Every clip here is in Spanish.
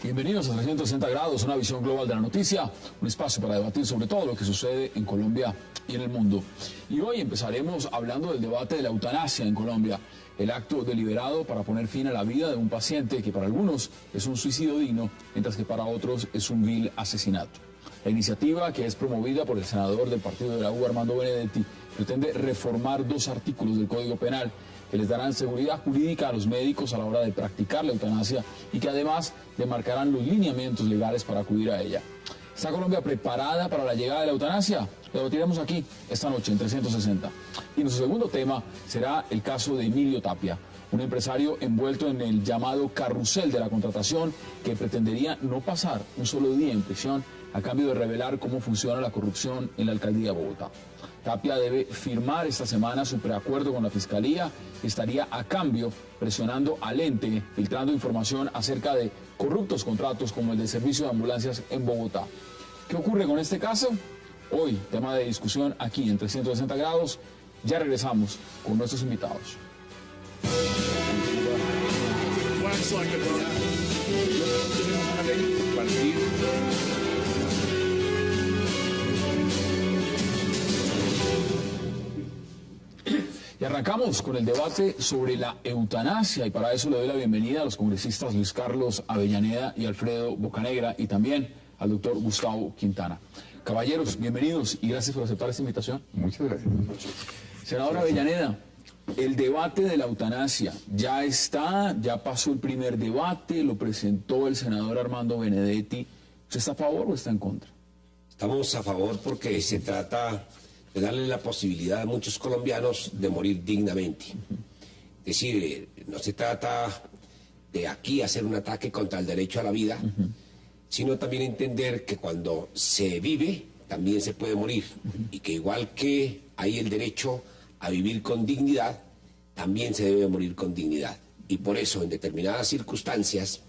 Bienvenidos a 360 grados, una visión global de la noticia, un espacio para debatir sobre todo lo que sucede en Colombia y en el mundo. Y hoy empezaremos hablando del debate de la eutanasia en Colombia, el acto deliberado para poner fin a la vida de un paciente que para algunos es un suicidio digno, mientras que para otros es un vil asesinato. La iniciativa, que es promovida por el senador del partido de la U, Armando Benedetti, pretende reformar 2 artículos del Código Penal que les darán seguridad jurídica a los médicos a la hora de practicar la eutanasia y que además demarcarán los lineamientos legales para acudir a ella. ¿Está Colombia preparada para la llegada de la eutanasia? Lo debatiremos aquí esta noche en 360. Y nuestro segundo tema será el caso de Emilio Tapia, un empresario envuelto en el llamado carrusel de la contratación que pretendería no pasar un solo día en prisión a cambio de revelar cómo funciona la corrupción en la alcaldía de Bogotá. Tapia debe firmar esta semana su preacuerdo con la Fiscalía y estaría a cambio presionando al ente, filtrando información acerca de corruptos contratos como el de servicio de ambulancias en Bogotá. ¿Qué ocurre con este caso? Hoy, tema de discusión aquí en 360 grados. Ya regresamos con nuestros invitados. Y arrancamos con el debate sobre la eutanasia y para eso le doy la bienvenida a los congresistas Luis Carlos Avellaneda y Alfredo Bocanegra y también al doctor Gustavo Quintana. Caballeros, bienvenidos y gracias por aceptar esta invitación. Muchas gracias. Senador Avellaneda, el debate de la eutanasia ya está, ya pasó el primer debate, lo presentó el senador Armando Benedetti. ¿Usted está a favor o está en contra? Estamos a favor porque se trata de darle la posibilidad a muchos colombianos de morir dignamente. Es decir, no se trata de aquí hacer un ataque contra el derecho a la vida, sino también entender que cuando se vive, también se puede morir. Y que igual que hay el derecho a vivir con dignidad, también se debe morir con dignidad. Y por eso, en determinadas circunstancias,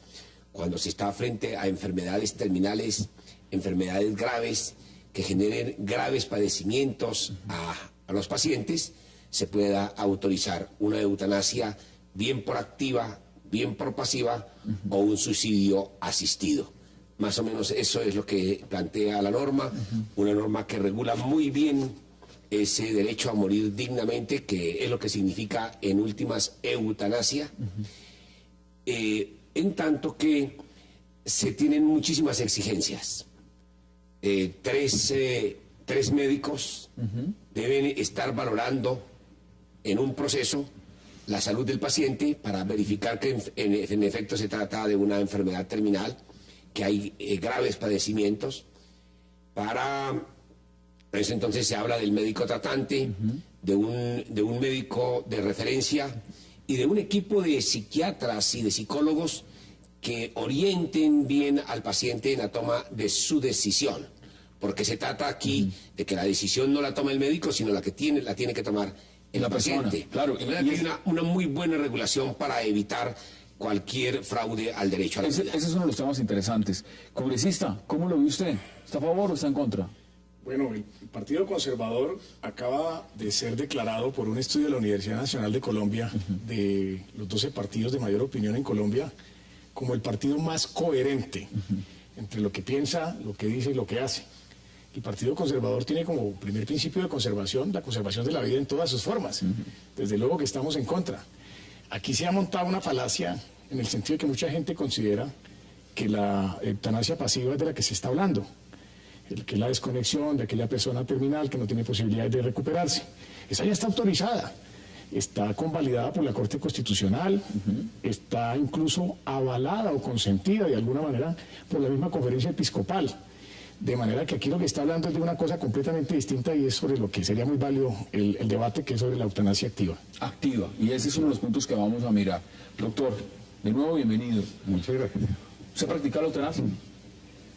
cuando se está frente a enfermedades terminales, enfermedades graves, que generen graves padecimientos a los pacientes, se pueda autorizar una eutanasia bien por activa, bien por pasiva o un suicidio asistido. Más o menos eso es lo que plantea la norma, una norma que regula muy bien ese derecho a morir dignamente, que es lo que significa en últimas eutanasia, en tanto que se tienen muchísimas exigencias. 3 médicos deben estar valorando en un proceso la salud del paciente para verificar que en efecto se trata de una enfermedad terminal, que hay graves padecimientos. Para eso entonces se habla del médico tratante, de un médico de referencia y de un equipo de psiquiatras y de psicólogos que orienten bien al paciente en la toma de su decisión. Porque se trata aquí de que la decisión no la toma el médico, sino la tiene que tomar el paciente. Claro, de manera que hay una muy buena regulación para evitar cualquier fraude al derecho a la vida. Ese es uno de los temas interesantes. Congresista, ¿cómo lo ve usted? ¿Está a favor o está en contra? Bueno, el Partido Conservador acaba de ser declarado por un estudio de la Universidad Nacional de Colombia, de los 12 partidos de mayor opinión en Colombia, como el partido más coherente entre lo que piensa, lo que dice y lo que hace. El Partido Conservador tiene como primer principio de conservación la conservación de la vida en todas sus formas. Desde luego que estamos en contra. Aquí se ha montado una falacia en el sentido de que mucha gente considera que la eutanasia pasiva es de la que se está hablando, que es la desconexión de aquella persona terminal que no tiene posibilidades de recuperarse. Esa ya está autorizada, está convalidada por la Corte Constitucional, está incluso avalada o consentida de alguna manera por la misma Conferencia Episcopal. De manera que aquí lo que está hablando es de una cosa completamente distinta y es sobre lo que sería muy válido el debate, que es sobre la eutanasia activa. Activa, y ese es uno de los puntos que vamos a mirar. Doctor, de nuevo bienvenido. Muchas gracias. ¿Usted practica la eutanasia?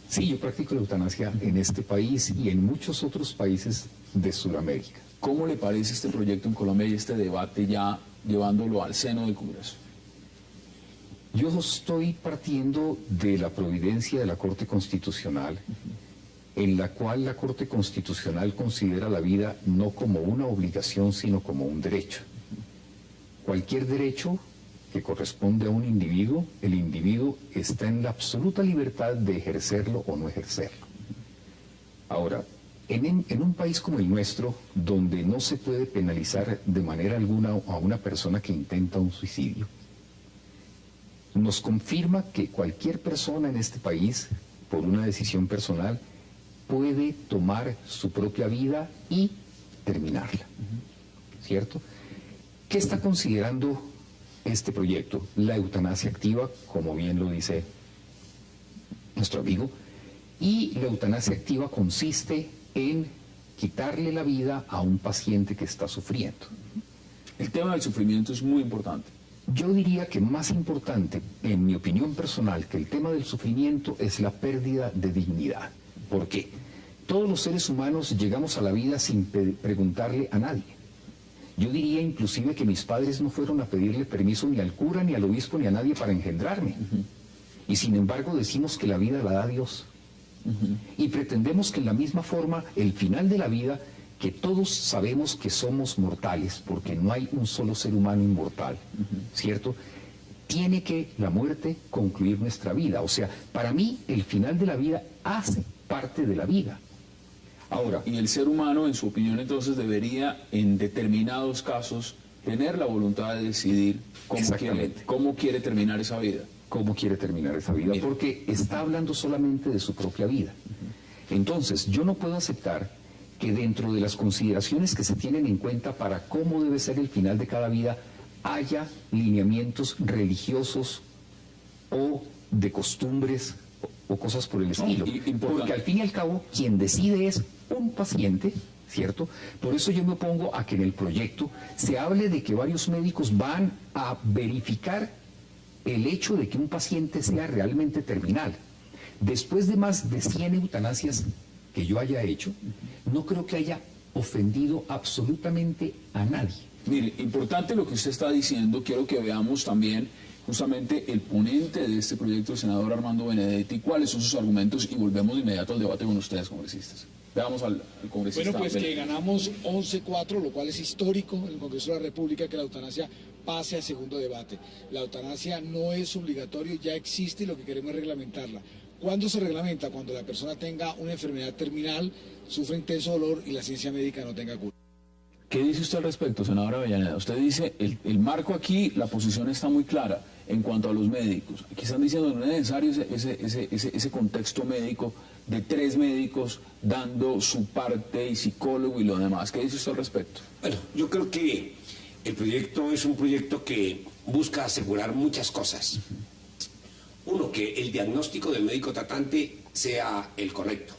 Sí, yo practico la eutanasia en este país y en muchos otros países de Sudamérica. ¿Cómo le parece este proyecto en Colombia y este debate ya llevándolo al seno del Congreso? Yo estoy partiendo de la providencia de la Corte Constitucional en la cual la Corte Constitucional considera la vida no como una obligación, sino como un derecho. Cualquier derecho que corresponde a un individuo, el individuo está en la absoluta libertad de ejercerlo o no ejercerlo. Ahora, en un país como el nuestro, donde no se puede penalizar de manera alguna a una persona que intenta un suicidio, nos confirma que cualquier persona en este país, por una decisión personal, puede tomar su propia vida y terminarla, ¿cierto? ¿Qué está considerando este proyecto? La eutanasia activa, como bien lo dice nuestro amigo, y la eutanasia activa consiste en quitarle la vida a un paciente que está sufriendo. El tema del sufrimiento es muy importante. Yo diría que más importante, en mi opinión personal, que el tema del sufrimiento es la pérdida de dignidad. ¿Por qué? Todos los seres humanos llegamos a la vida sin preguntarle a nadie. Yo diría inclusive que mis padres no fueron a pedirle permiso ni al cura, ni al obispo, ni a nadie para engendrarme. Y sin embargo decimos que la vida la da Dios. Y pretendemos que en la misma forma, el final de la vida, que todos sabemos que somos mortales, porque no hay un solo ser humano inmortal, ¿cierto? Tiene que la muerte concluir nuestra vida. O sea, para mí el final de la vida hace parte de la vida. Ahora, y el ser humano, en su opinión, entonces debería, en determinados casos, tener la voluntad de decidir cómo quiere terminar esa vida. ¿Cómo quiere terminar esa vida? Mira. Porque está hablando solamente de su propia vida. Entonces, yo no puedo aceptar que dentro de las consideraciones que se tienen en cuenta para cómo debe ser el final de cada vida, haya lineamientos religiosos o de costumbres o cosas por el estilo. Porque al fin y al cabo, quien decide es un paciente, ¿cierto? Por eso yo me opongo a que en el proyecto se hable de que varios médicos van a verificar el hecho de que un paciente sea realmente terminal. Después de más de 100 eutanasias que yo haya hecho, no creo que haya ofendido absolutamente a nadie. Mire, importante lo que usted está diciendo, quiero que veamos también justamente el ponente de este proyecto, el senador Armando Benedetti, cuáles son sus argumentos, y volvemos de inmediato al debate con ustedes, congresistas. Veamos al congresista. Bueno, pues que ganamos 11-4, lo cual es histórico en el Congreso de la República, que la eutanasia pase a segundo debate. La eutanasia no es obligatorio, ya existe y lo que queremos es reglamentarla. ¿Cuándo se reglamenta? Cuando la persona tenga una enfermedad terminal, sufre intenso dolor y la ciencia médica no tenga cura. ¿Qué dice usted al respecto, senadora Avellaneda? Usted dice, el marco aquí, la posición está muy clara en cuanto a los médicos. Aquí están diciendo que no es necesario ese contexto médico de 3 médicos dando su parte y psicólogo y lo demás. ¿Qué dice usted al respecto? Bueno, yo creo que el proyecto es un proyecto que busca asegurar muchas cosas. Uno, que el diagnóstico del médico tratante sea el correcto.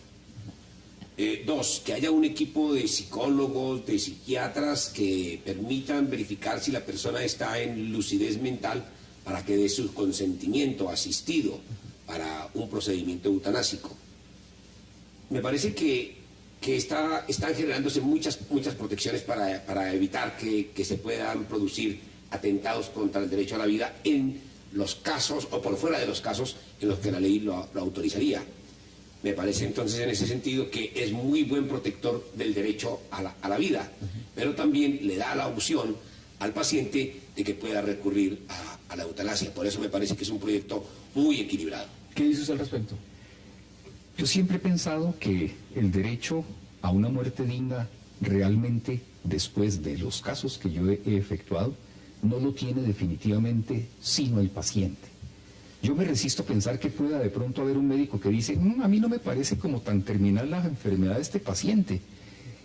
2, que haya un equipo de psicólogos, de psiquiatras que permitan verificar si la persona está en lucidez mental para que dé su consentimiento asistido para un procedimiento eutanásico. Me parece que están generándose muchas protecciones para evitar que se puedan producir atentados contra el derecho a la vida en los casos o por fuera de los casos en los que la ley lo autorizaría. Me parece entonces en ese sentido que es muy buen protector del derecho a la vida, pero también le da la opción al paciente de que pueda recurrir a la eutanasia. Por eso me parece que es un proyecto muy equilibrado. ¿Qué dice usted al respecto? Yo siempre he pensado que el derecho a una muerte digna realmente, después de los casos que yo he efectuado, no lo tiene definitivamente sino el paciente. Yo me resisto a pensar que pueda de pronto haber un médico que dice, a mí no me parece como tan terminal la enfermedad de este paciente.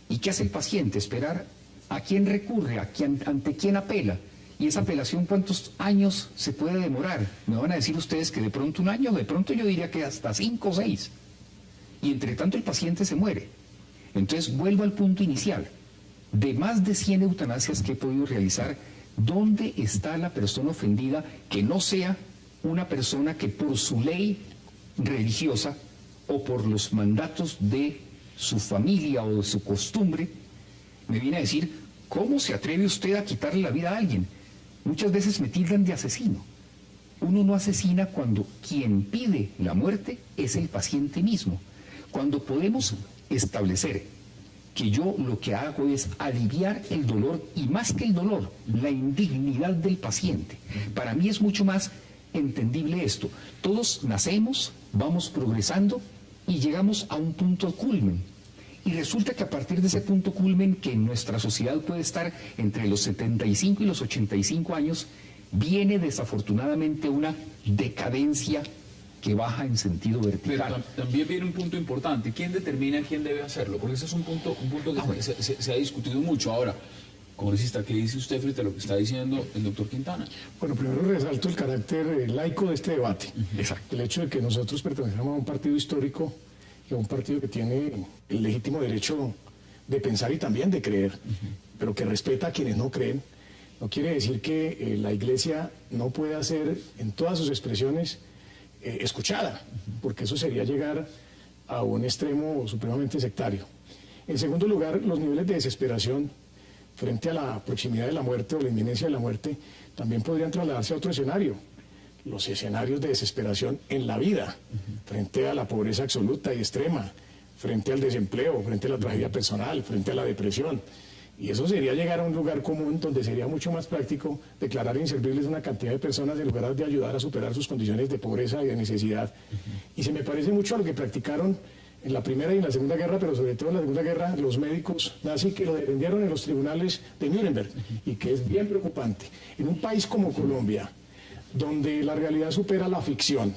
¿Y qué hace el paciente? Esperar a quién recurre, ante quién apela. ¿Y esa apelación cuántos años se puede demorar? Me van a decir ustedes que de pronto 1 año, de pronto yo diría que hasta 5 o 6. Y entre tanto el paciente se muere. Entonces vuelvo al punto inicial. De más de 100 eutanasias que he podido realizar, ¿dónde está la persona ofendida que no sea una persona que por su ley religiosa o por los mandatos de su familia o de su costumbre me viene a decir, ¿cómo se atreve usted a quitarle la vida a alguien? Muchas veces me tildan de asesino. Uno no asesina cuando quien pide la muerte es el paciente mismo. Cuando podemos establecer que yo lo que hago es aliviar el dolor, y más que el dolor, la indignidad del paciente. Para mí es mucho más entendible esto. Todos nacemos, vamos progresando y llegamos a un punto culmen. Y resulta que a partir de ese punto culmen, que en nuestra sociedad puede estar entre los 75 y los 85 años, viene desafortunadamente una decadencia que baja en sentido vertical. Pero también viene un punto importante. ¿Quién determina quién debe hacerlo? Porque ese es un punto que se ha discutido mucho. Ahora, congresista, ¿qué dice usted frente a lo que está diciendo el doctor Quintana? Bueno, primero resalto el carácter laico de este debate. Exacto. El hecho de que nosotros pertenecemos a un partido histórico y a un partido que tiene el legítimo derecho de pensar y también de creer, pero que respeta a quienes no creen, no quiere decir que la Iglesia no pueda ser en todas sus expresiones escuchada, porque eso sería llegar a un extremo supremamente sectario. En segundo lugar, los niveles de desesperación frente a la proximidad de la muerte o la inminencia de la muerte también podrían trasladarse a otro escenario. Los escenarios de desesperación en la vida, frente a la pobreza absoluta y extrema, frente al desempleo, frente a la tragedia personal, frente a la depresión. Y eso sería llegar a un lugar común donde sería mucho más práctico declarar inservibles una cantidad de personas en lugar de ayudar a superar sus condiciones de pobreza y de necesidad. Y se me parece mucho a lo que practicaron en la Primera y en la Segunda Guerra, pero sobre todo en la Segunda Guerra, los médicos nazis que lo defendieron en los tribunales de Nuremberg, y que es bien preocupante. En un país como Colombia, donde la realidad supera la ficción,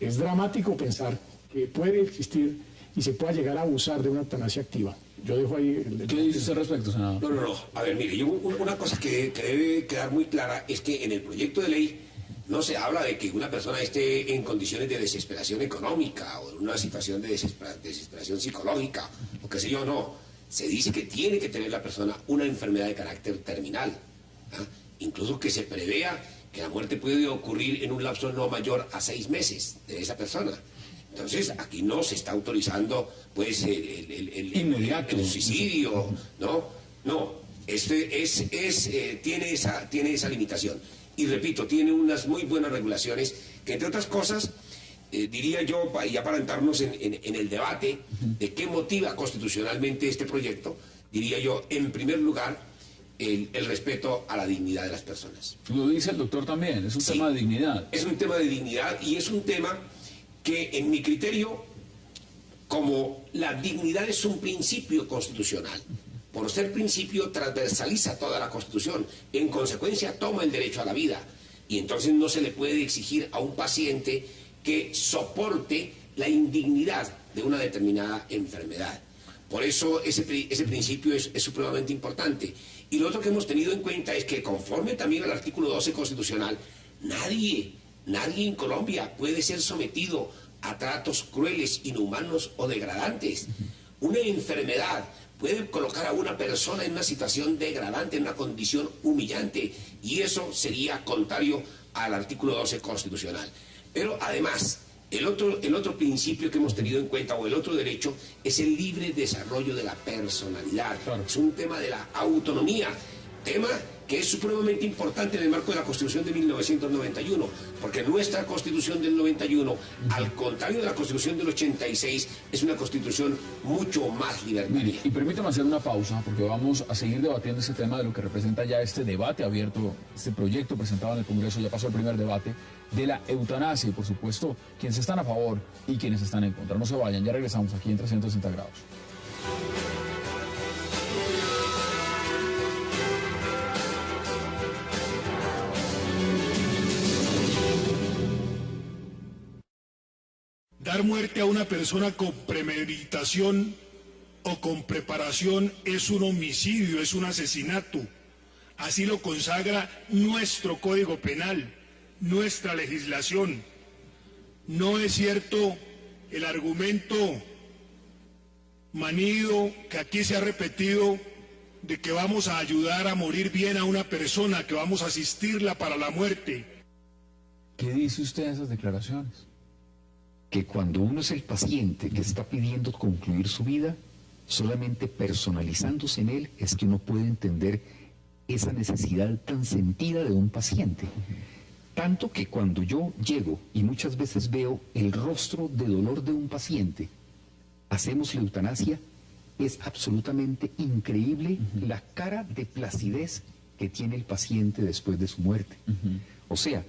es dramático pensar que puede existir y se pueda llegar a abusar de una eutanasia activa. Yo dejo ahí... ¿Qué dice usted al respecto, senador? No. A ver, mire, una cosa que debe quedar muy clara es que en el proyecto de ley no se habla de que una persona esté en condiciones de desesperación económica o en una situación de desesperación psicológica o qué sé yo, no. Se dice que tiene que tener la persona una enfermedad de carácter terminal. Incluso que se prevea que la muerte puede ocurrir en un lapso no mayor a 6 meses de esa persona. Entonces, aquí no se está autorizando, pues, el suicidio, ¿no? No, tiene esa limitación. Y repito, tiene unas muy buenas regulaciones que, entre otras cosas, diría yo, ya para entrarnos en el debate de qué motiva constitucionalmente este proyecto, diría yo, en primer lugar, el respeto a la dignidad de las personas. Lo dice el doctor también, es un tema de dignidad. Es un tema de dignidad y es un tema que, en mi criterio, como la dignidad es un principio constitucional, por ser principio transversaliza toda la Constitución, en consecuencia toma el derecho a la vida, y entonces no se le puede exigir a un paciente que soporte la indignidad de una determinada enfermedad. Por eso ese principio es supremamente importante. Y lo otro que hemos tenido en cuenta es que, conforme también al artículo 12 constitucional, nadie en Colombia puede ser sometido a tratos crueles, inhumanos o degradantes. Una enfermedad puede colocar a una persona en una situación degradante, en una condición humillante, y eso sería contrario al artículo 12 constitucional. Pero además, el otro principio que hemos tenido en cuenta, o el otro derecho, es el libre desarrollo de la personalidad. Claro. Es un tema de la autonomía, tema que es supremamente importante en el marco de la Constitución de 1991, porque nuestra Constitución del 91, al contrario de la Constitución del 86, es una Constitución mucho más libertaria. Mire, y permítame hacer una pausa, porque vamos a seguir debatiendo ese tema de lo que representa ya este debate abierto, este proyecto presentado en el Congreso, ya pasó el primer debate, de la eutanasia, y por supuesto, quienes están a favor y quienes están en contra. No se vayan, ya regresamos aquí en 360 grados. Dar muerte a una persona con premeditación o con preparación es un homicidio, es un asesinato. Así lo consagra nuestro Código Penal, nuestra legislación. No es cierto el argumento manido que aquí se ha repetido de que vamos a ayudar a morir bien a una persona, que vamos a asistirla para la muerte. ¿Qué dice usted de esas declaraciones? Que cuando uno es el paciente que está pidiendo concluir su vida, solamente personalizándose en él es que uno puede entender esa necesidad tan sentida de un paciente. Tanto que cuando yo llego y muchas veces veo el rostro de dolor de un paciente, hacemos la eutanasia, es absolutamente increíble la cara de placidez que tiene el paciente después de su muerte. O sea,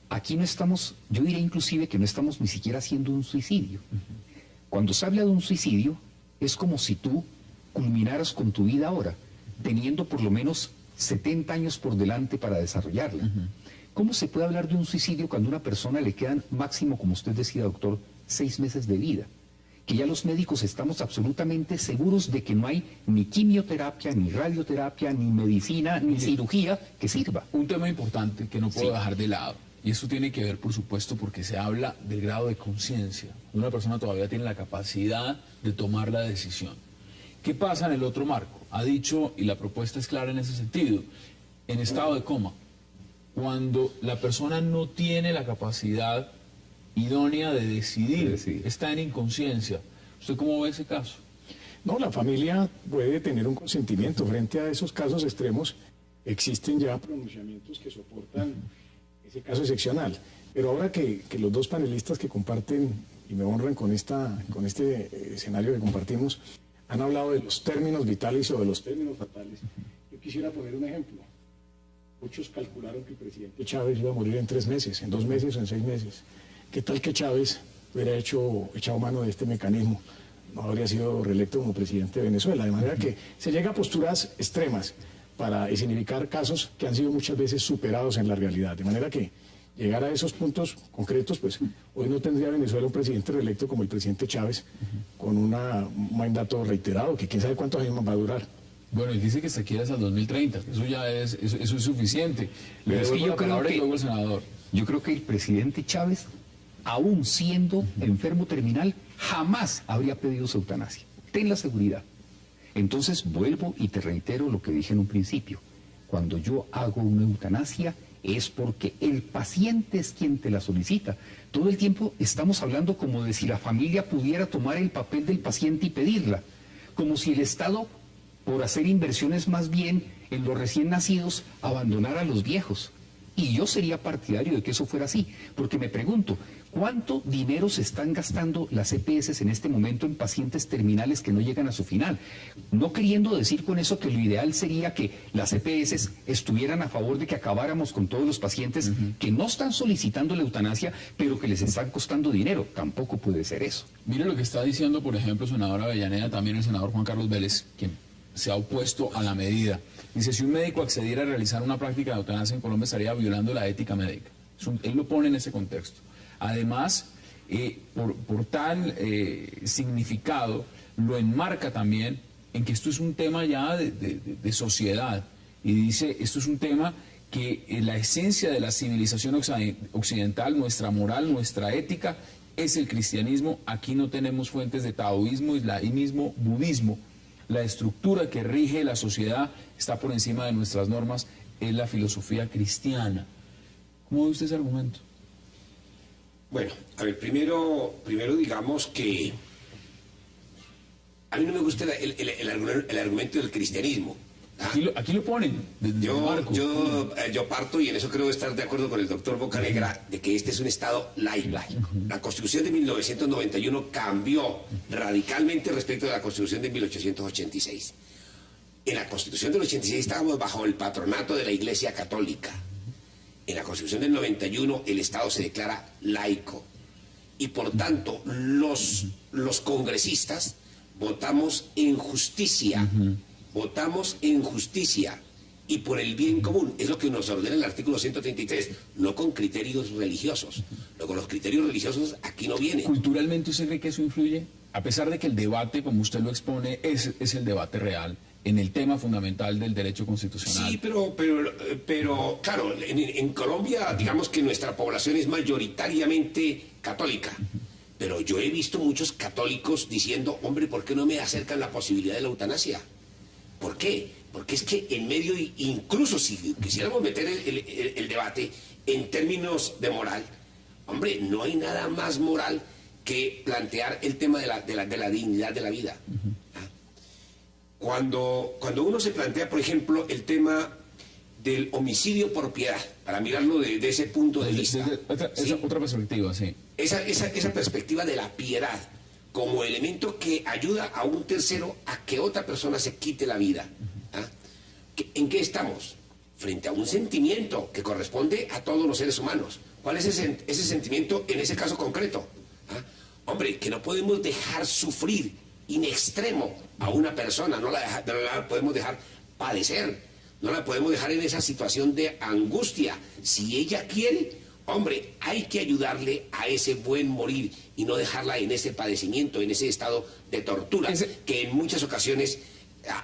aquí no estamos, yo diría inclusive que no estamos ni siquiera haciendo un suicidio. Cuando se habla de un suicidio, es como si tú culminaras con tu vida ahora, teniendo por lo menos 70 años por delante para desarrollarla. ¿Cómo se puede hablar de un suicidio cuando a una persona le quedan máximo, como usted decía, doctor, 6 meses de vida? Que ya los médicos estamos absolutamente seguros de que no hay ni quimioterapia, ni radioterapia, ni medicina, ni cirugía que sirva. Un tema importante que no puedo dejar de lado, y eso tiene que ver, por supuesto, porque se habla del grado de conciencia. Una persona todavía tiene la capacidad de tomar la decisión. ¿Qué pasa en el otro marco? Ha dicho, y la propuesta es clara en ese sentido, en estado de coma, cuando la persona no tiene la capacidad idónea de decidir, está en inconsciencia. ¿Usted cómo ve ese caso? No, la familia puede tener un consentimiento. Frente a esos casos extremos, existen ya pronunciamientos que soportan ese caso excepcional. Pero ahora que los dos panelistas que comparten y me honran con este escenario que compartimos, han hablado de los términos vitales o de los términos fatales, yo quisiera poner un ejemplo. Muchos calcularon que el presidente Chávez iba a morir en 3 meses, en 2 meses o en 6 meses. ¿Qué tal que Chávez hubiera echado mano de este mecanismo? No habría sido reelecto como presidente de Venezuela. De manera que se llega a posturas extremas para escenificar casos que han sido muchas veces superados en la realidad. De manera que llegar a esos puntos concretos, pues hoy no tendría Venezuela un presidente reelecto como el presidente Chávez, con un mandato reiterado, que quién sabe cuántos años más va a durar. Bueno, él dice que se quiere hasta el 2030, eso ya es suficiente. Pero es que yo creo que el presidente Chávez, aún siendo enfermo terminal, jamás habría pedido su eutanasia. Ten la seguridad. Entonces vuelvo y te reitero lo que dije en un principio. Cuando yo hago una eutanasia es porque el paciente es quien te la solicita. Todo el tiempo estamos hablando como de si la familia pudiera tomar el papel del paciente y pedirla. Como si el Estado, por hacer inversiones más bien en los recién nacidos, abandonara a los viejos. Y yo sería partidario de que eso fuera así, porque me pregunto, ¿cuánto dinero se están gastando las EPS en este momento en pacientes terminales que no llegan a su final? No queriendo decir con eso que lo ideal sería que las EPS estuvieran a favor de que acabáramos con todos los pacientes que no están solicitando la eutanasia, pero que les están costando dinero. Tampoco puede ser eso. Mire lo que está diciendo, por ejemplo, senadora Avellaneda, también el senador Juan Carlos Vélez, quien se ha opuesto a la medida. Dice, si un médico accediera a realizar una práctica de eutanasia en Colombia, estaría violando la ética médica. Él lo pone en ese contexto. Además, por tal significado, lo enmarca también en que esto es un tema ya de sociedad. Y dice, esto es un tema que la esencia de la civilización occidental, nuestra moral, nuestra ética, es el cristianismo. Aquí no tenemos fuentes de taoísmo, islamismo, budismo. La estructura que rige la sociedad está por encima de nuestras normas, es la filosofía cristiana. ¿Cómo ve usted ese argumento? Bueno, a ver, primero digamos que a mí no me gusta el argumento del cristianismo. Aquí lo ponen. Yo parto, y en eso creo estar de acuerdo con el doctor Bocanegra, de que este es un Estado laico. La Constitución de 1991 cambió radicalmente respecto de la Constitución de 1886. En la Constitución del 86 estábamos bajo el patronato de la Iglesia Católica. En la Constitución del 91 el Estado se declara laico. Y por tanto, los congresistas votamos en justicia. Votamos en justicia y por el bien común. Es lo que nos ordena el artículo 133, no con criterios religiosos. No, con los criterios religiosos aquí no viene. ¿Culturalmente usted cree que eso influye? A pesar de que el debate, como usted lo expone, es el debate real en el tema fundamental del derecho constitucional. Sí, pero claro, en Colombia, digamos que nuestra población es mayoritariamente católica. Pero yo he visto muchos católicos diciendo, hombre, ¿por qué no me acercan la posibilidad de la eutanasia? ¿Por qué? Porque es que en medio, incluso si quisiéramos meter el debate en términos de moral, hombre, no hay nada más moral que plantear el tema de la dignidad de la vida. Cuando uno se plantea, por ejemplo, el tema del homicidio por piedad, para mirarlo de ese punto de vista. Otra perspectiva, sí. Esa perspectiva de la piedad. como elemento que ayuda a un tercero a que otra persona se quite la vida. ¿Ah? ¿En qué estamos? Frente a un sentimiento que corresponde a todos los seres humanos. ¿Cuál es ese sentimiento en ese caso concreto? ¿Ah? Hombre, que no podemos dejar sufrir in extremo a una persona, no la podemos dejar padecer, no la podemos dejar en esa situación de angustia. Si ella quiere, hombre, hay que ayudarle a ese buen morir y no dejarla en ese padecimiento, en ese estado de tortura, que en muchas ocasiones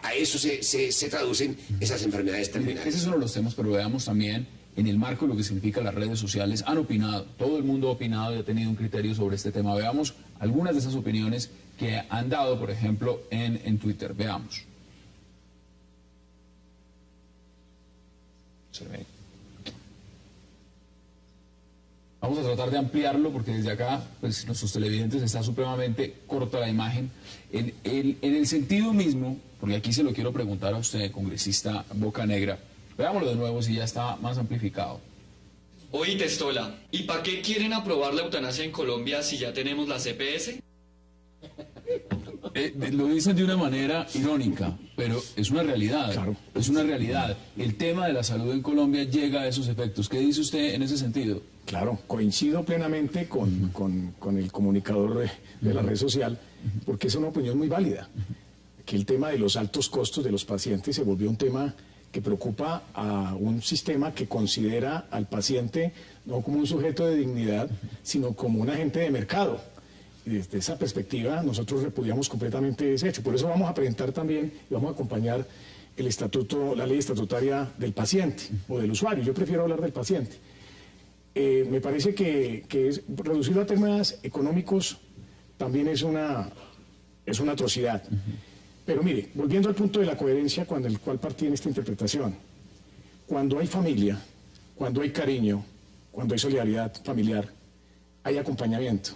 a eso se traducen esas enfermedades terminales. Ese es uno de los temas, pero veamos también en el marco de lo que significa las redes sociales. Han opinado, todo el mundo ha opinado y ha tenido un criterio sobre este tema. Veamos algunas de esas opiniones que han dado, por ejemplo, en Twitter. Veamos. Vamos a tratar de ampliarlo porque desde acá, pues, nuestros televidentes está supremamente corta la imagen. En el sentido mismo, porque aquí se lo quiero preguntar a usted, congresista Bocanegra. Veámoslo de nuevo si ya está más amplificado. Oye, Testola, ¿y para qué quieren aprobar la eutanasia en Colombia si ya tenemos la CPS? Lo dicen de una manera irónica, pero es una realidad. Claro. Es una realidad. El tema de la salud en Colombia llega a esos efectos. ¿Qué dice usted en ese sentido? Claro, coincido plenamente con el comunicador de la red social, porque es una opinión muy válida. Que el tema de los altos costos de los pacientes se volvió un tema que preocupa a un sistema que considera al paciente no como un sujeto de dignidad, sino como un agente de mercado. Y desde esa perspectiva nosotros repudiamos completamente ese hecho. Por eso vamos a presentar también y vamos a acompañar el estatuto, la ley estatutaria del paciente o del usuario. Yo prefiero hablar del paciente. Me parece que reducirlo a temas económicos también es una atrocidad. Pero mire, volviendo al punto de la coherencia cuando el cual partí en esta interpretación, cuando hay familia, cuando hay cariño, cuando hay solidaridad familiar, hay acompañamiento.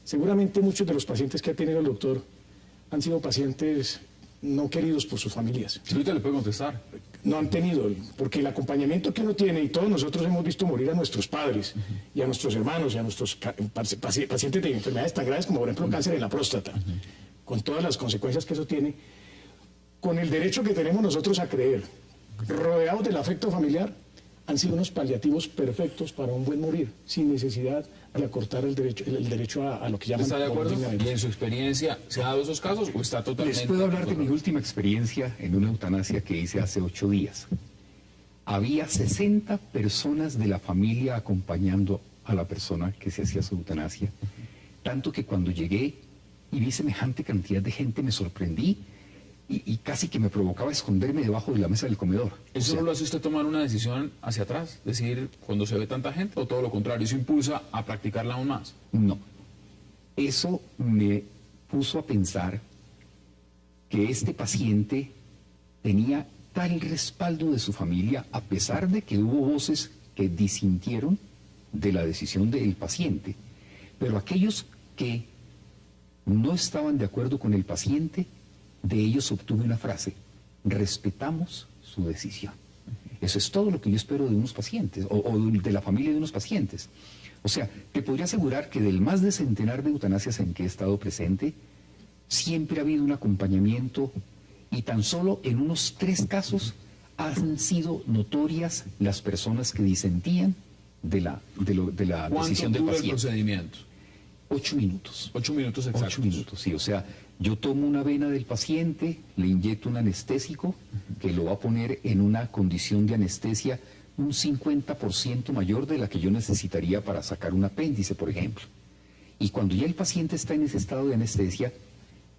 Seguramente muchos de los pacientes que ha tenido el doctor han sido pacientes no queridos por sus familias. Si ahorita le puede contestar. No han tenido, porque el acompañamiento que uno tiene, y todos nosotros hemos visto morir a nuestros padres, y a nuestros hermanos, y a nuestros pacientes de enfermedades tan graves como por ejemplo cáncer en la próstata, con todas las consecuencias que eso tiene, con el derecho que tenemos nosotros a creer, rodeados del afecto familiar, han sido unos paliativos perfectos para un buen morir, sin necesidad de acortar el derecho a lo que llaman... ¿Está de acuerdo? ¿Y en su experiencia se ha dado esos casos o está totalmente...? Les puedo hablar de mi última experiencia en una eutanasia que hice hace 8 días. Había 60 personas de la familia acompañando a la persona que se hacía su eutanasia, tanto que cuando llegué y vi semejante cantidad de gente me sorprendí y casi que me provocaba esconderme debajo de la mesa del comedor. ¿Eso no lo hace usted tomar una decisión hacia atrás? Decir, cuando se ve tanta gente, o todo lo contrario, eso impulsa a practicarla aún más. No. Eso me puso a pensar que este paciente tenía tal respaldo de su familia, a pesar de que hubo voces que disintieron de la decisión del paciente. Pero aquellos que no estaban de acuerdo con el paciente, de ellos obtuve una frase: respetamos su decisión. Eso es todo lo que yo espero de unos pacientes, o de la familia de unos pacientes. O sea, te podría asegurar que del más de centenar de eutanasias en que he estado presente, siempre ha habido un acompañamiento, y tan solo en unos 3 casos han sido notorias las personas que disentían de la decisión del paciente. ¿Cuánto dura el procedimiento? 8 minutos. 8 minutos exactos. 8 minutos, sí. O sea, yo tomo una vena del paciente, le inyecto un anestésico que lo va a poner en una condición de anestesia un 50% mayor de la que yo necesitaría para sacar un apéndice, por ejemplo. Y cuando ya el paciente está en ese estado de anestesia,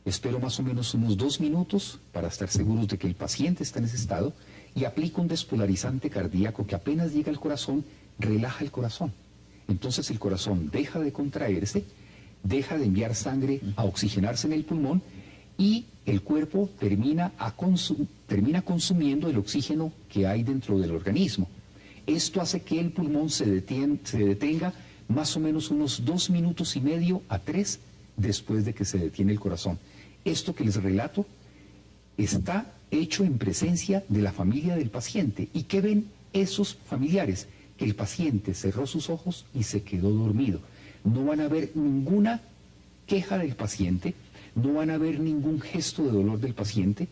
espero más o menos unos 2 minutos para estar seguros de que el paciente está en ese estado y aplico un despolarizante cardíaco que apenas llega al corazón, relaja el corazón. Entonces el corazón deja de contraerse, deja de enviar sangre a oxigenarse en el pulmón y el cuerpo termina consumiendo el oxígeno que hay dentro del organismo. Esto hace que el pulmón se detenga más o menos unos 2 minutos y medio a 3 después de que se detiene el corazón. Esto que les relato está hecho en presencia de la familia del paciente. ¿Y qué ven esos familiares? Que el paciente cerró sus ojos y se quedó dormido. No van a ver ninguna queja del paciente, no van a ver ningún gesto de dolor del paciente,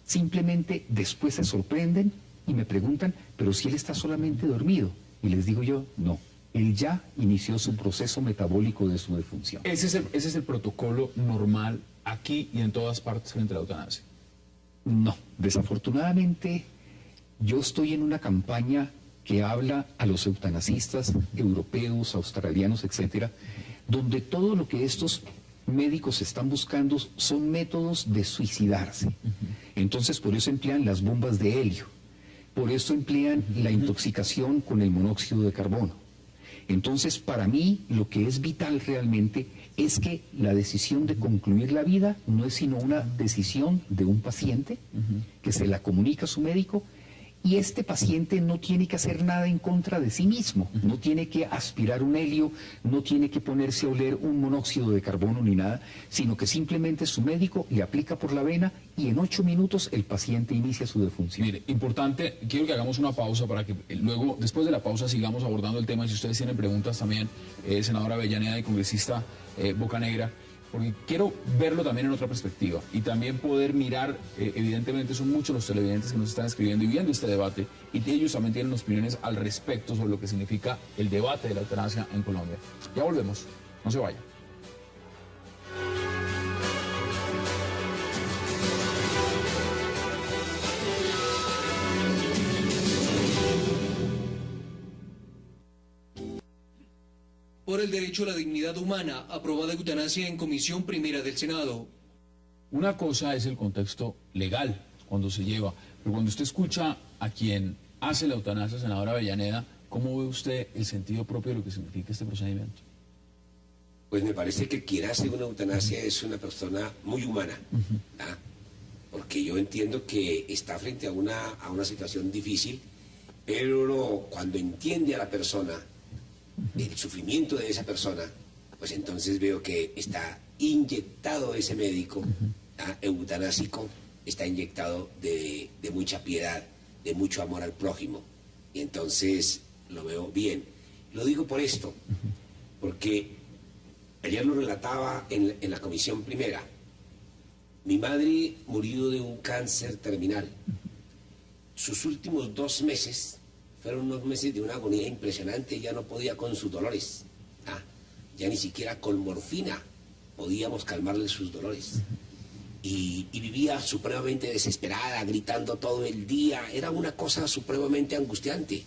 simplemente después se sorprenden y me preguntan, pero si él está solamente dormido. Y les digo yo, no, él ya inició su proceso metabólico de su defunción. Ese es el protocolo normal aquí y en todas partes frente a la eutanasia. No, desafortunadamente yo estoy en una campaña que habla a los eutanasistas europeos, australianos, etcétera, donde todo lo que estos médicos están buscando son métodos de suicidarse. Entonces por eso emplean las bombas de helio, por eso emplean la intoxicación con el monóxido de carbono. Entonces para mí lo que es vital realmente es que la decisión de concluir la vida no es sino una decisión de un paciente que se la comunica a su médico, y este paciente no tiene que hacer nada en contra de sí mismo, no tiene que aspirar un helio, no tiene que ponerse a oler un monóxido de carbono ni nada, sino que simplemente su médico le aplica por la vena y en 8 minutos el paciente inicia su defunción. Mire, importante, quiero que hagamos una pausa para que luego, después de la pausa, sigamos abordando el tema. Si ustedes tienen preguntas también, senadora Avellaneda y congresista Bocanegra, porque quiero verlo también en otra perspectiva y también poder mirar, evidentemente son muchos los televidentes que nos están escribiendo y viendo este debate, y ellos también tienen opiniones al respecto sobre lo que significa el debate de la eutanasia en Colombia. Ya volvemos, no se vayan. Por el derecho a la dignidad humana, aprobada eutanasia en Comisión Primera del Senado. Una cosa es el contexto legal, cuando se lleva, pero cuando usted escucha a quien hace la eutanasia, senadora Avellaneda, ¿cómo ve usted el sentido propio de lo que significa este procedimiento? Pues me parece que quien hace una eutanasia es una persona muy humana, ¿ah? Porque yo entiendo que está frente a una situación difícil, pero cuando entiende a la persona, el sufrimiento de esa persona, pues entonces veo que está inyectado ese médico eutanásico, está inyectado de mucha piedad, de mucho amor al prójimo, y entonces lo veo bien. Lo digo por esto, porque ayer lo relataba en la Comisión Primera. Mi madre murió de un cáncer terminal. Sus últimos 2 meses fueron unos meses de una agonía impresionante. Ya no podía con sus dolores. Ya ni siquiera con morfina podíamos calmarle sus dolores. Y vivía supremamente desesperada, gritando todo el día. Era una cosa supremamente angustiante.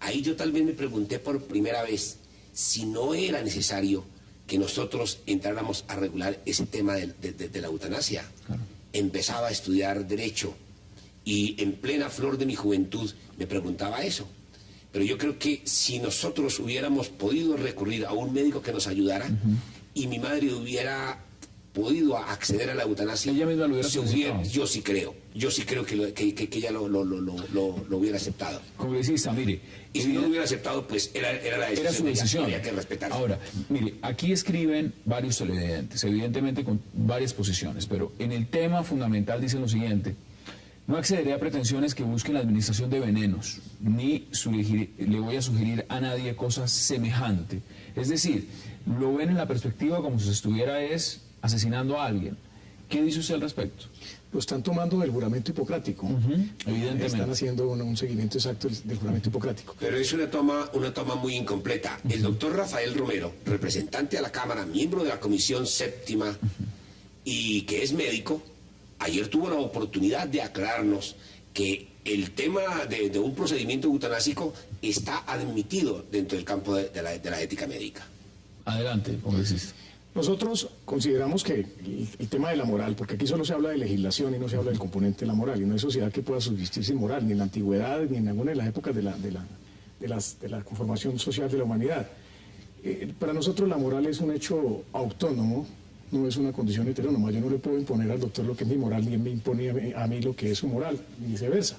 Ahí yo tal vez me pregunté por primera vez si no era necesario que nosotros entráramos a regular ese tema de la eutanasia. Claro. Empezaba a estudiar Derecho y en plena flor de mi juventud me preguntaba eso. Pero yo creo que si nosotros hubiéramos podido recurrir a un médico que nos ayudara y mi madre hubiera podido acceder a la eutanasia, ella misma lo hubiera yo sí creo que ella lo hubiera aceptado. Congresista, mire, y si no lo hubiera aceptado, pues era la decisión, era su decisión. Había que respetarla. Ahora, mire, aquí escriben varios televidentes, evidentemente con varias posiciones, pero en el tema fundamental dicen lo siguiente: no accederé a pretensiones que busquen la administración de venenos, ni le voy a sugerir a nadie cosas semejante. Es decir, lo ven en la perspectiva como si se estuviera asesinando a alguien. ¿Qué dice usted al respecto? Lo están tomando del juramento hipocrático. Evidentemente. Están haciendo un seguimiento exacto del juramento hipocrático. Pero es una toma muy incompleta. El doctor Rafael Romero, representante a la Cámara, miembro de la Comisión Séptima, y que es médico, ayer tuvo la oportunidad de aclararnos que el tema de un procedimiento eutanásico está admitido dentro del campo de la ética médica. Adelante, congresista. Nosotros consideramos que el tema de la moral, porque aquí solo se habla de legislación y no se habla del componente de la moral, y no hay sociedad que pueda subsistir sin moral, ni en la antigüedad, ni en alguna de las épocas de la conformación social de la humanidad. Para nosotros la moral es un hecho autónomo, no es una condición heterónoma. Yo no le puedo imponer al doctor lo que es mi moral, ni él me impone a mí lo que es su moral, ni viceversa.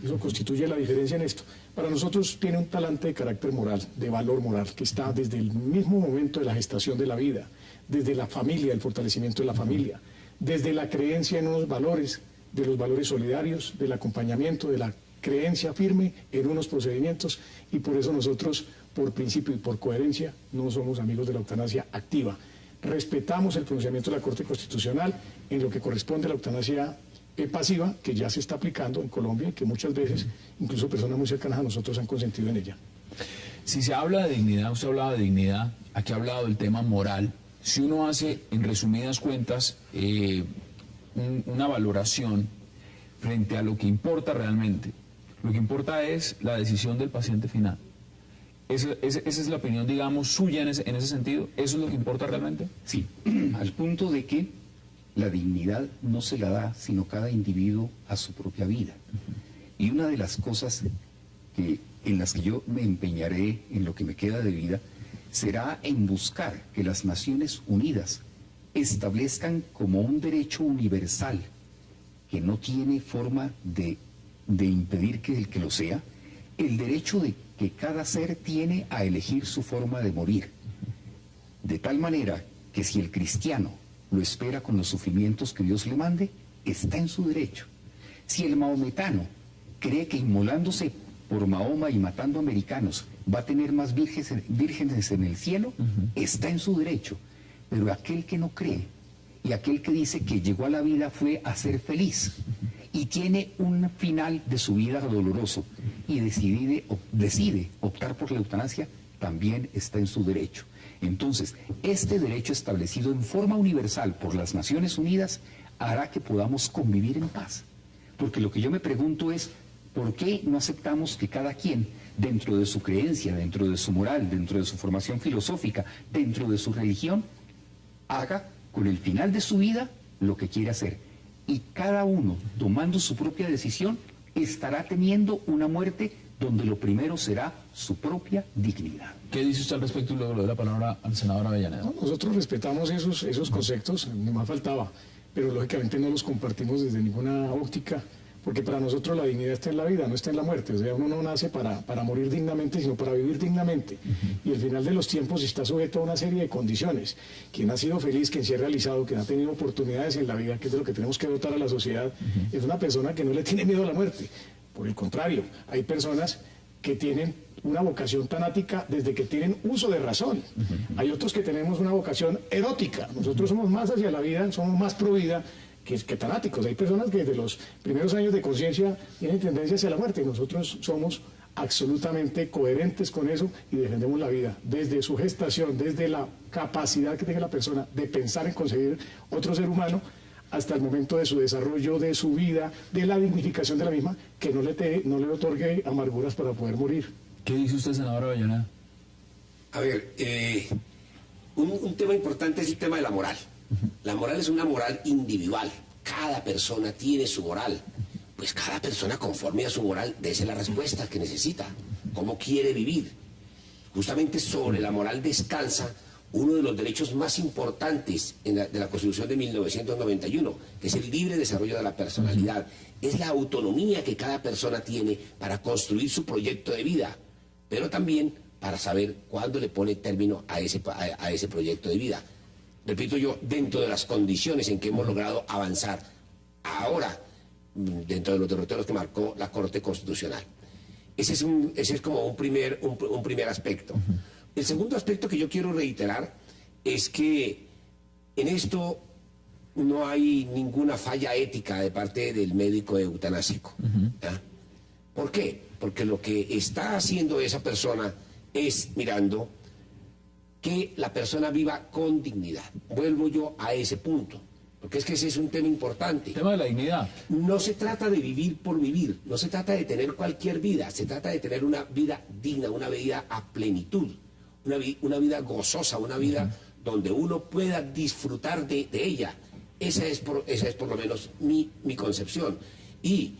Eso constituye la diferencia en esto. Para nosotros tiene un talante de carácter moral, de valor moral, que está desde el mismo momento de la gestación de la vida, desde la familia, el fortalecimiento de la familia, desde la creencia en unos valores, de los valores solidarios, del acompañamiento, de la creencia firme en unos procedimientos, y por eso nosotros, por principio y por coherencia, no somos amigos de la eutanasia activa. respetamos el pronunciamiento de la Corte Constitucional en lo que corresponde a la eutanasia pasiva, que ya se está aplicando en Colombia y que muchas veces incluso personas muy cercanas a nosotros han consentido en ella. Si se habla de dignidad, usted hablaba de dignidad, aquí ha hablado del tema moral. Si uno hace, en resumidas cuentas, una valoración frente a lo que importa realmente, lo que importa es la decisión del paciente final. ¿Esa es la opinión, digamos, suya en ese sentido? ¿Eso es lo que importa realmente? Sí, al punto de que la dignidad no se la da sino cada individuo a su propia vida. Y una de las cosas en las que yo me empeñaré en lo que me queda de vida será en buscar que las Naciones Unidas establezcan como un derecho universal que no tiene forma de impedir que el que lo sea, el derecho de que cada ser tiene a elegir su forma de morir. De tal manera que si el cristiano lo espera con los sufrimientos que Dios le mande, está en su derecho. Si el maometano cree que inmolándose por Mahoma y matando americanos va a tener más vírgenes en el cielo, está en su derecho. Pero aquel que no cree y aquel que dice que llegó a la vida fue a ser feliz y tiene un final de su vida doloroso y decide optar por la eutanasia, también está en su derecho. Entonces, este derecho establecido en forma universal por las Naciones Unidas hará que podamos convivir en paz. Porque lo que yo me pregunto es, ¿por qué no aceptamos que cada quien, dentro de su creencia, dentro de su moral, dentro de su formación filosófica, dentro de su religión, haga con el final de su vida lo que quiere hacer? Y cada uno, tomando su propia decisión, estará teniendo una muerte donde lo primero será su propia dignidad. ¿Qué dice usted al respecto? Y luego le doy la palabra al senador Avellaneda. No, nosotros respetamos esos conceptos, no más faltaba, pero lógicamente no los compartimos desde ninguna óptica, porque para nosotros la dignidad está en la vida, no está en la muerte. O sea, uno no nace para morir dignamente, sino para vivir dignamente. Y el final de los tiempos está sujeto a una serie de condiciones. Quien ha sido feliz, quien se ha realizado, quien ha tenido oportunidades en la vida, que es de lo que tenemos que dotar a la sociedad, es una persona que no le tiene miedo a la muerte. Por el contrario, hay personas que tienen una vocación tanática desde que tienen uso de razón. Hay otros que tenemos una vocación erótica. Nosotros somos más hacia la vida, somos más pro vida que tanáticos. Hay personas que desde los primeros años de conciencia tienen tendencia hacia la muerte y nosotros somos absolutamente coherentes con eso y defendemos la vida desde su gestación, desde la capacidad que tenga la persona de pensar en concebir otro ser humano hasta el momento de su desarrollo, de su vida, de la dignificación de la misma, que no le otorgue amarguras para poder morir. ¿Qué dice usted, senador Avellaneda? A ver, un tema importante es el tema de la moral. La moral es una moral individual. Cada persona tiene su moral. Pues cada persona, conforme a su moral, dése la respuesta que necesita. ¿Cómo quiere vivir? Justamente sobre la moral descansa uno de los derechos más importantes de la Constitución de 1991, que es el libre desarrollo de la personalidad. Es la autonomía que cada persona tiene para construir su proyecto de vida, pero también para saber cuándo le pone término a ese proyecto de vida. Repito yo, dentro de las condiciones en que hemos logrado avanzar ahora, dentro de los derroteros que marcó la Corte Constitucional. Ese es como un primer aspecto. El segundo aspecto que yo quiero reiterar es que en esto no hay ninguna falla ética de parte del médico eutanásico. ¿Ya? ¿Por qué? Porque lo que está haciendo esa persona es mirando que la persona viva con dignidad. Vuelvo yo a ese punto, porque es que ese es un tema importante. El tema de la dignidad. No se trata de vivir por vivir, no se trata de tener cualquier vida, se trata de tener una vida digna, una vida a plenitud, una vida gozosa, una vida donde uno pueda disfrutar de ella. Esa es por lo menos mi concepción. Y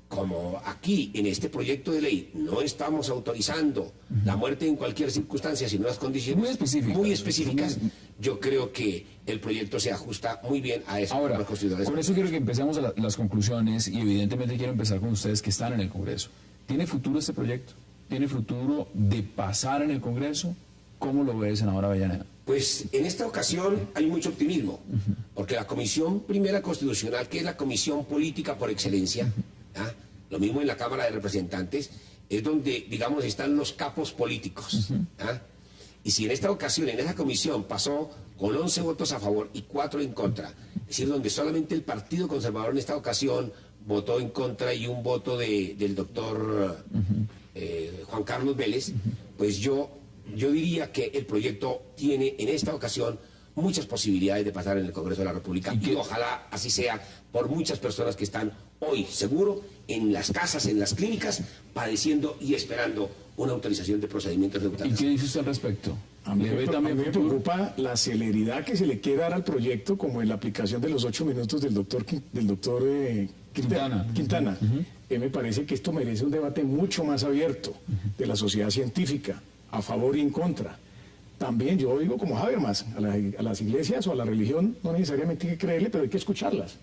como aquí, en este proyecto de ley, no estamos autorizando la muerte en cualquier circunstancia, sino en unas condiciones muy específicas, yo creo que el proyecto se ajusta muy bien a eso. Ahora, con eso quiero que empecemos las conclusiones y evidentemente quiero empezar con ustedes que están en el Congreso. ¿Tiene futuro este proyecto? ¿Tiene futuro de pasar en el Congreso? ¿Cómo lo ve, senador Avellaneda? Pues en esta ocasión hay mucho optimismo, porque la Comisión Primera Constitucional, que es la comisión política por excelencia, ¿ah? Lo mismo en la Cámara de Representantes, es donde, digamos, están los capos políticos. ¿Ah? Y si en esta ocasión, en esa comisión, pasó con 11 votos a favor y 4 en contra, es decir, donde solamente el Partido Conservador en esta ocasión votó en contra y un voto del doctor Juan Carlos Vélez, pues yo diría que el proyecto tiene en esta ocasión muchas posibilidades de pasar en el Congreso de la República y ojalá así sea por muchas personas que están hoy, seguro, en las casas, en las clínicas, padeciendo y esperando una autorización de procedimientos de eutanasia. ¿Y qué dice usted al respecto? A mí me preocupa la celeridad que se le quiere dar al proyecto, como en la aplicación de los 8 minutos del doctor Quintana. Me parece que esto merece un debate mucho más abierto de la sociedad científica, a favor y en contra. También yo digo como Habermas, a las iglesias o a la religión no necesariamente hay que creerle, pero hay que escucharlas.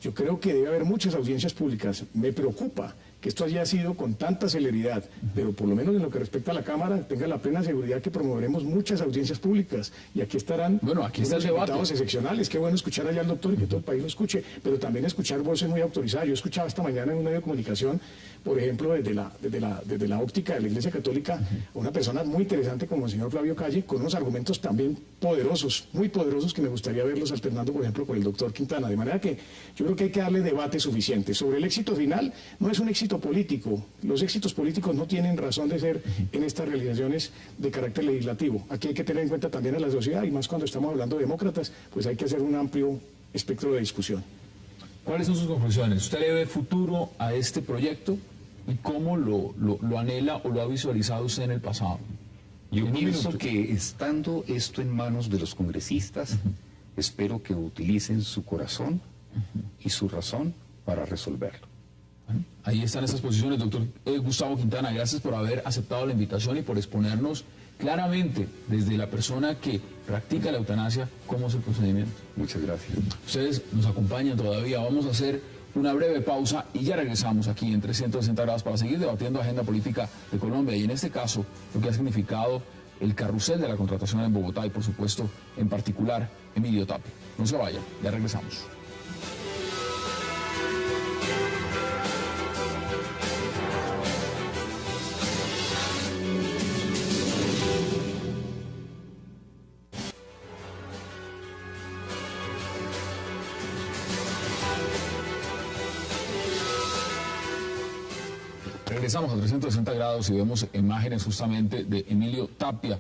Yo creo que debe haber muchas audiencias públicas. Me preocupa que esto haya sido con tanta celeridad, pero por lo menos en lo que respecta a la Cámara, tenga la plena seguridad que promoveremos muchas audiencias públicas y aquí estarán aquí está el debate. Invitados excepcionales. Qué bueno escuchar allá al doctor y que todo el país lo escuche, pero también escuchar voces muy autorizadas. Yo escuchaba esta mañana en un medio de comunicación, por ejemplo, desde la óptica de la Iglesia Católica, a una persona muy interesante como el señor Flavio Calle, con unos argumentos también poderosos, muy poderosos, que me gustaría verlos alternando, por ejemplo, con el doctor Quintana. De manera que yo creo que hay que darle debate suficiente. Sobre el éxito final, no es un éxito político. Los éxitos políticos no tienen razón de ser en estas realizaciones de carácter legislativo. Aquí hay que tener en cuenta también a la sociedad, y más cuando estamos hablando de demócratas, pues hay que hacer un amplio espectro de discusión. ¿Cuáles son sus conclusiones? ¿Usted le ve futuro a este proyecto y cómo lo anhela o lo ha visualizado usted en el pasado? Yo pienso que estando esto en manos de los congresistas, espero que utilicen su corazón y su razón para resolverlo. Bueno, ahí están esas posiciones, doctor Gustavo Quintana. Gracias por haber aceptado la invitación y por exponernos claramente desde la persona que practica la eutanasia cómo es el procedimiento. Muchas gracias. Ustedes nos acompañan todavía. Vamos a hacer una breve pausa y ya regresamos aquí en 360 grados para seguir debatiendo agenda política de Colombia y en este caso lo que ha significado el carrusel de la contratación en Bogotá y por supuesto en particular Emilio Tapia. No se vayan, ya regresamos. Regresamos a 360 grados y vemos imágenes justamente de Emilio Tapia.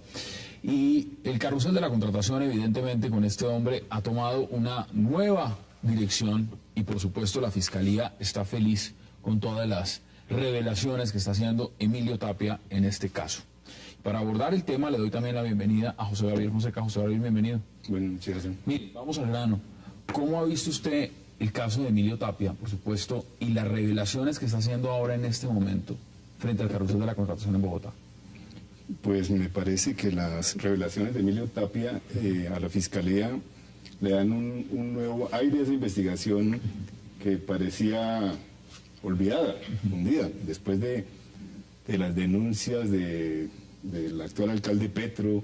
Y el carrusel de la contratación, evidentemente, con este hombre ha tomado una nueva dirección y, por supuesto, la Fiscalía está feliz con todas las revelaciones que está haciendo Emilio Tapia en este caso. Para abordar el tema, le doy también la bienvenida a José Gabriel Fonseca. José Gabriel, bienvenido. Bueno, muchas gracias. Mire, vamos al grano. ¿Cómo ha visto usted el caso de Emilio Tapia, por supuesto, y las revelaciones que está haciendo ahora en este momento frente al carrusel de la contratación en Bogotá? Pues me parece que las revelaciones de Emilio Tapia a la Fiscalía le dan un nuevo aire a esa investigación que parecía olvidada, hundida, después de las denuncias del actual alcalde Petro,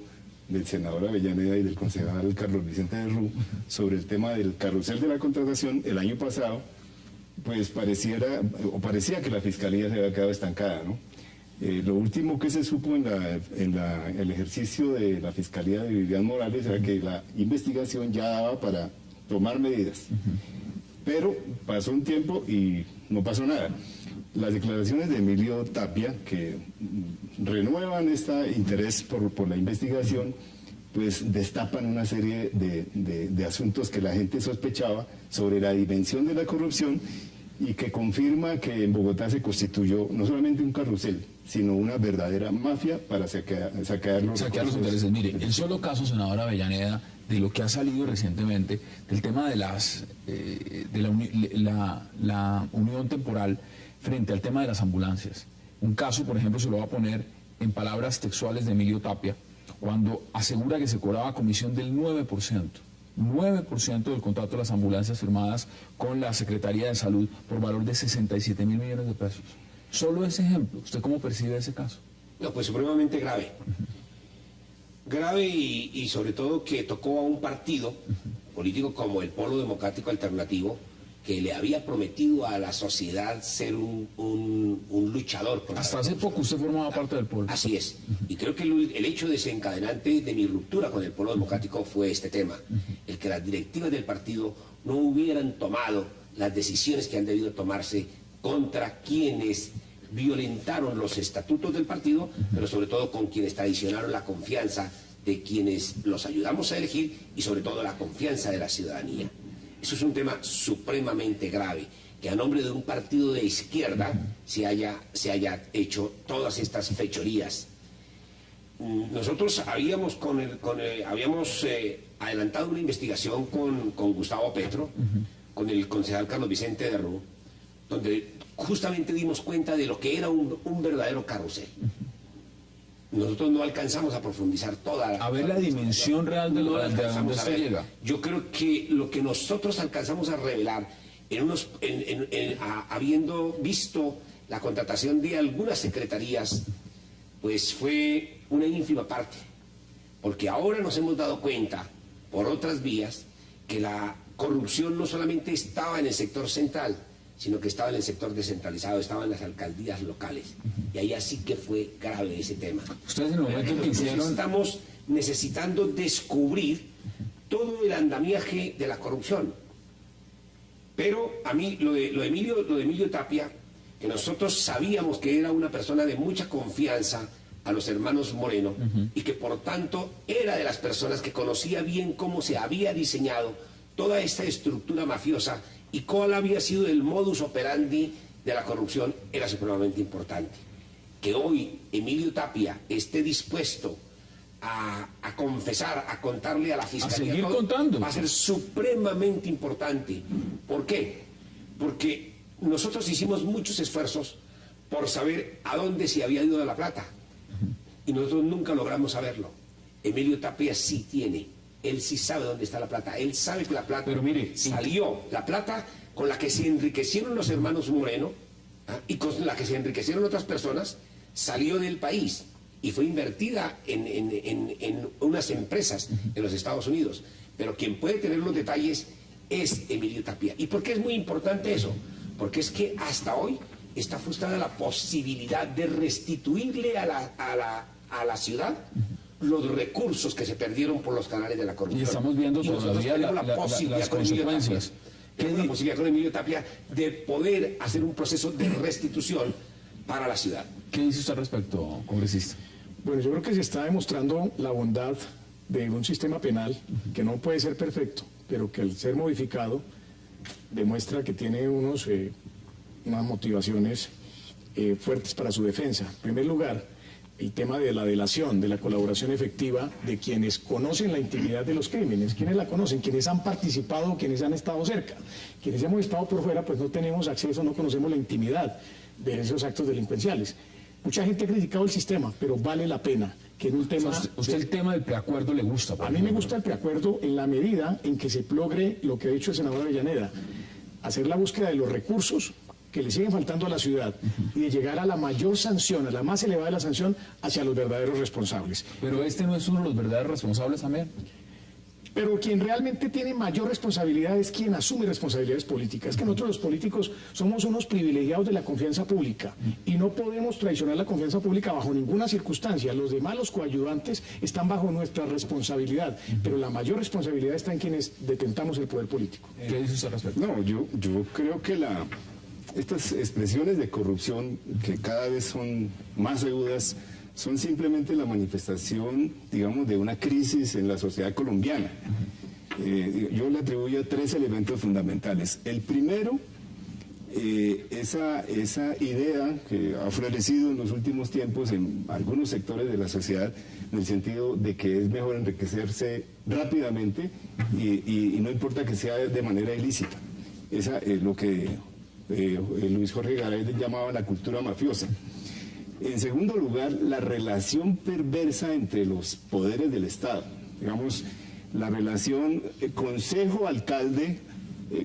del senador Avellaneda y del concejal Carlos Vicente de Rú sobre el tema del carrusel de la contratación el año pasado, pues parecía que la Fiscalía se había quedado estancada, ¿no? Lo último que se supo en el ejercicio de la Fiscalía de Vivian Morales era que la investigación ya daba para tomar medidas. Pero pasó un tiempo y no pasó nada. Las declaraciones de Emilio Tapia, que renuevan este interés por la investigación, pues destapan una serie de asuntos que la gente sospechaba sobre la dimensión de la corrupción y que confirma que en Bogotá se constituyó no solamente un carrusel, sino una verdadera mafia para saquear los intereses. Mire, el solo caso, senador Avellaneda, de lo que ha salido recientemente, del tema de la unión temporal frente al tema de las ambulancias. Un caso, por ejemplo, se lo va a poner en palabras textuales de Emilio Tapia, cuando asegura que se cobraba comisión del 9%. 9% del contrato de las ambulancias firmadas con la Secretaría de Salud por valor de 67.000 millones de pesos. Solo ese ejemplo, ¿usted cómo percibe ese caso? No, pues supremamente grave. Grave y sobre todo que tocó a un partido político como el Polo Democrático Alternativo, que le había prometido a la sociedad ser un luchador. Hasta hace poco usted formaba parte del Polo. Así es. Y creo que el hecho desencadenante de mi ruptura con el Polo Democrático fue este tema. El que las directivas del partido no hubieran tomado las decisiones que han debido tomarse contra quienes violentaron los estatutos del partido, pero sobre todo con quienes traicionaron la confianza de quienes los ayudamos a elegir y sobre todo la confianza de la ciudadanía. Eso es un tema supremamente grave, que a nombre de un partido de izquierda se haya hecho todas estas fechorías. Nosotros habíamos adelantado una investigación con Gustavo Petro, con el concejal Carlos Vicente de Rú, donde justamente dimos cuenta de lo que era un verdadero carrusel. Nosotros no alcanzamos a profundizar a ver la dimensión real de dónde se llega. Yo creo que lo que nosotros alcanzamos a revelar, habiendo visto la contratación de algunas secretarías, pues fue una ínfima parte. Porque ahora nos hemos dado cuenta, por otras vías, que la corrupción no solamente estaba en el sector central, sino que estaba en el sector descentralizado, estaba en las alcaldías locales. Y ahí así que fue grave ese tema. Ustedes en el momento que hicieron... Estamos necesitando descubrir todo el andamiaje de la corrupción. Pero a mí, lo de Emilio Tapia, que nosotros sabíamos que era una persona de mucha confianza a los hermanos Moreno, y que por tanto era de las personas que conocía bien cómo se había diseñado toda esta estructura mafiosa y cuál había sido el modus operandi de la corrupción, era supremamente importante. Que hoy Emilio Tapia esté dispuesto a confesar, a contarle a la Fiscalía, a seguir contando, va a ser supremamente importante. ¿Por qué? Porque nosotros hicimos muchos esfuerzos por saber a dónde se había ido la plata, y nosotros nunca logramos saberlo. Emilio Tapia sí tiene. Él sí sabe dónde está la plata. Él sabe que la plata, pero mire, salió, la plata con la que se enriquecieron los hermanos Moreno, y con la que se enriquecieron otras personas, salió del país y fue invertida en unas empresas en los Estados Unidos. Pero quien puede tener los detalles es Emilio Tapia. ¿Y por qué es muy importante eso? Porque es que hasta hoy está frustrada la posibilidad de restituirle a la ciudad los recursos que se perdieron por los canales de la corrupción. Y estamos viendo todavía las consecuencias. Tenemos la posibilidad con Emilio Tapia de poder hacer un proceso de restitución para la ciudad. ¿Qué dice usted al respecto, congresista? Bueno, yo creo que se está demostrando la bondad de un sistema penal que no puede ser perfecto, pero que al ser modificado demuestra que tiene unas motivaciones fuertes para su defensa. En primer lugar, el tema de la delación, de la colaboración efectiva de quienes conocen la intimidad de los crímenes. ¿Quiénes la conocen? Quienes han participado, quienes han estado cerca. Quienes hemos estado por fuera, pues no tenemos acceso, no conocemos la intimidad de esos actos delincuenciales. Mucha gente ha criticado el sistema, pero vale la pena que en un tema... ¿Usted el tema del preacuerdo le gusta? A mí me gusta el preacuerdo en la medida en que se logre lo que ha dicho el senador Avellaneda, hacer la búsqueda de los recursos que le siguen faltando a la ciudad y de llegar a la mayor sanción, a la más elevada de la sanción, hacia los verdaderos responsables. Pero este no es uno de los verdaderos responsables también. Pero quien realmente tiene mayor responsabilidad es quien asume responsabilidades políticas. Es que nosotros los políticos somos unos privilegiados de la confianza pública y no podemos traicionar la confianza pública bajo ninguna circunstancia. Los demás, los coayudantes, están bajo nuestra responsabilidad, pero la mayor responsabilidad está en quienes detentamos el poder político. ¿Qué dice usted al respecto? No, yo creo que estas expresiones de corrupción que cada vez son más agudas son simplemente la manifestación, digamos, de una crisis en la sociedad colombiana. Yo le atribuyo 3 elementos fundamentales. El primero, esa idea que ha florecido en los últimos tiempos en algunos sectores de la sociedad, en el sentido de que es mejor enriquecerse rápidamente y no importa que sea de manera ilícita. Esa es lo que Luis Jorge Garay llamaba la cultura mafiosa. En segundo lugar, la relación perversa entre los poderes del Estado. Digamos, la relación consejo-alcalde,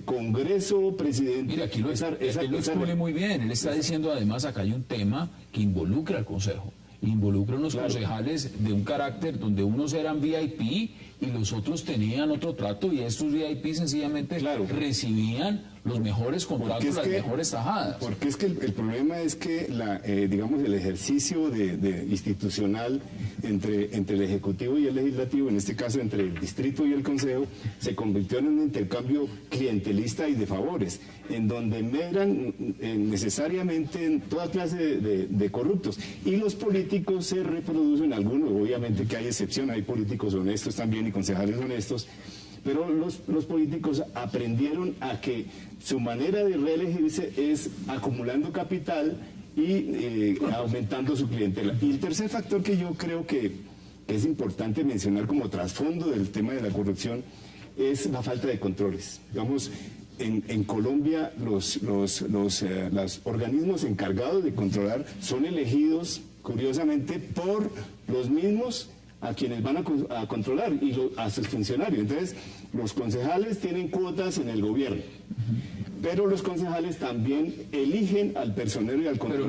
Congreso-presidente. Mira, aquí lo expone muy bien. Él está diciendo, además, acá hay un tema que involucra al Consejo. Involucra unos concejales de un carácter donde unos eran VIP y los otros tenían otro trato, y estos VIP sencillamente recibían los mejores contratos, las mejores tajadas. Porque es que el problema es que digamos, el ejercicio institucional entre el Ejecutivo y el Legislativo, en este caso entre el Distrito y el Consejo, se convirtió en un intercambio clientelista y de favores, en donde medran necesariamente en toda clase de corruptos. Y los políticos se reproducen, algunos, obviamente que hay excepción, hay políticos honestos también y concejales honestos, pero los políticos aprendieron a que su manera de reelegirse es acumulando capital y aumentando su clientela. Y el tercer factor que yo creo que es importante mencionar como trasfondo del tema de la corrupción es la falta de controles. Digamos, en Colombia los organismos encargados de controlar son elegidos, curiosamente, por los mismos a quienes van a controlar y a sus funcionarios. Entonces, los concejales tienen cuotas en el gobierno, pero los concejales también eligen al personero y al controlador